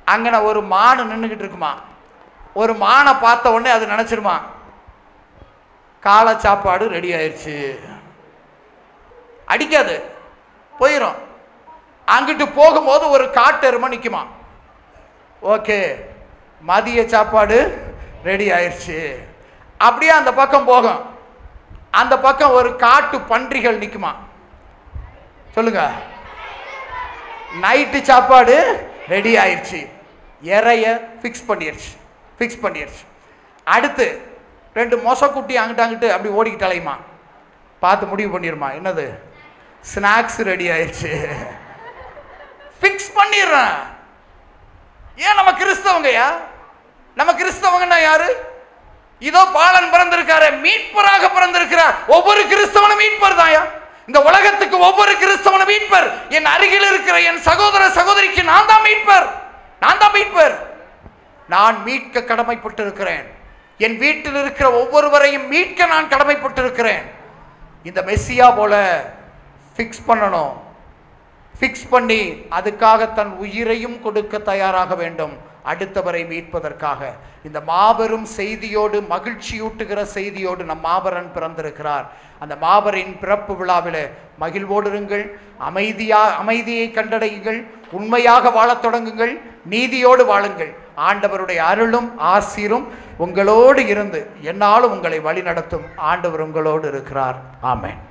அங்கன ஒரு மான் நின்றுக்கிட்டு இருக்குமா. ஒரு மானை பார்த்த உடனே அது நினைச்சிருமா, காலை சாப்பாடு ரெடி ஆயிடுச்சு. அடிக்காது, போயிடும். அங்கிட்டு போகும்போது ஒரு காட்டு எருமை நிற்குமா, ஓகே மதிய சாப்பாடு ரெடி ஆயிடுச்சு. அப்படியே அந்த பக்கம் போகும். அந்த பக்கம் ஒரு காட்டு பன்றிகள் நிற்குமா, சொல்லுங்க நைட்டு சாப்பாடு ரெடி ஆயிடுச்சு. இறைய ஃபிக்ஸ் பண்ணிடுச்சு. அடுத்து 2 மொசக்குட்டி அங்கிட்டு அப்படி ஓடிக்கிட்டு அலையுமா, பார்த்து முடிவு பண்ணிடுமா, என்னது ஸ்நாக்ஸ் ரெடி ஆயிடுச்சு. ஃபிக்ஸ் பண்ணிடுறேன். ஏன் நம்ம கிறிஸ்தவங்கயா? நம்ம கிறிஸ்தவங்கன்னா யாரு? இதோ பாலன் பிறந்திருக்காரு, மீட்பராக பிறந்திருக்கிறார். ஒவ்வொரு கிறிஸ்தவனும் மீட்பர் தாயா. இந்த உலகத்துக்கு ஒவ்வொரு கிறிஸ்தவனும் மீட்பர். என் அருகில் இருக்கிற என் சகோதர சகோதரிக்கு நான் தான் மீட்பர். நான் தான் மீட்பர். நான் மீட்க கடமைப்பட்டிருக்கிறேன். என் வீட்டில் இருக்கிற ஒவ்வொருவரையும் மீட்க நான் கடமைப்பட்டிருக்கிறேன். இந்த மெஸ்ஸியா போல ஃபிக்ஸ் பண்ணணும். ஃபிக்ஸ் பண்ணி அதுக்காக தன் உயிரையும் கொடுக்க தயாராக வேண்டும், அடுத்தவரை மீட்பதற்காக. இந்த மாபெரும் செய்தியோடு, மகிழ்ச்சியூட்டுகிற செய்தியோடு நம் மாபரன் பிறந்திருக்கிறார். அந்த மாபரின் பிறப்பு விழாவில் மகிழ்வோடு இருங்கள். அமைதியை கண்டடையுங்கள். உண்மையாக வாழத் தொடங்குங்கள். நீதியோடு வாழுங்கள். ஆண்டவருடைய அருளும் ஆசீரும் உங்களோடு இருந்து என்னாலும் உங்களை வழி நடத்தும் ஆண்டவர் உங்களோடு இருக்கிறார். ஆமென்.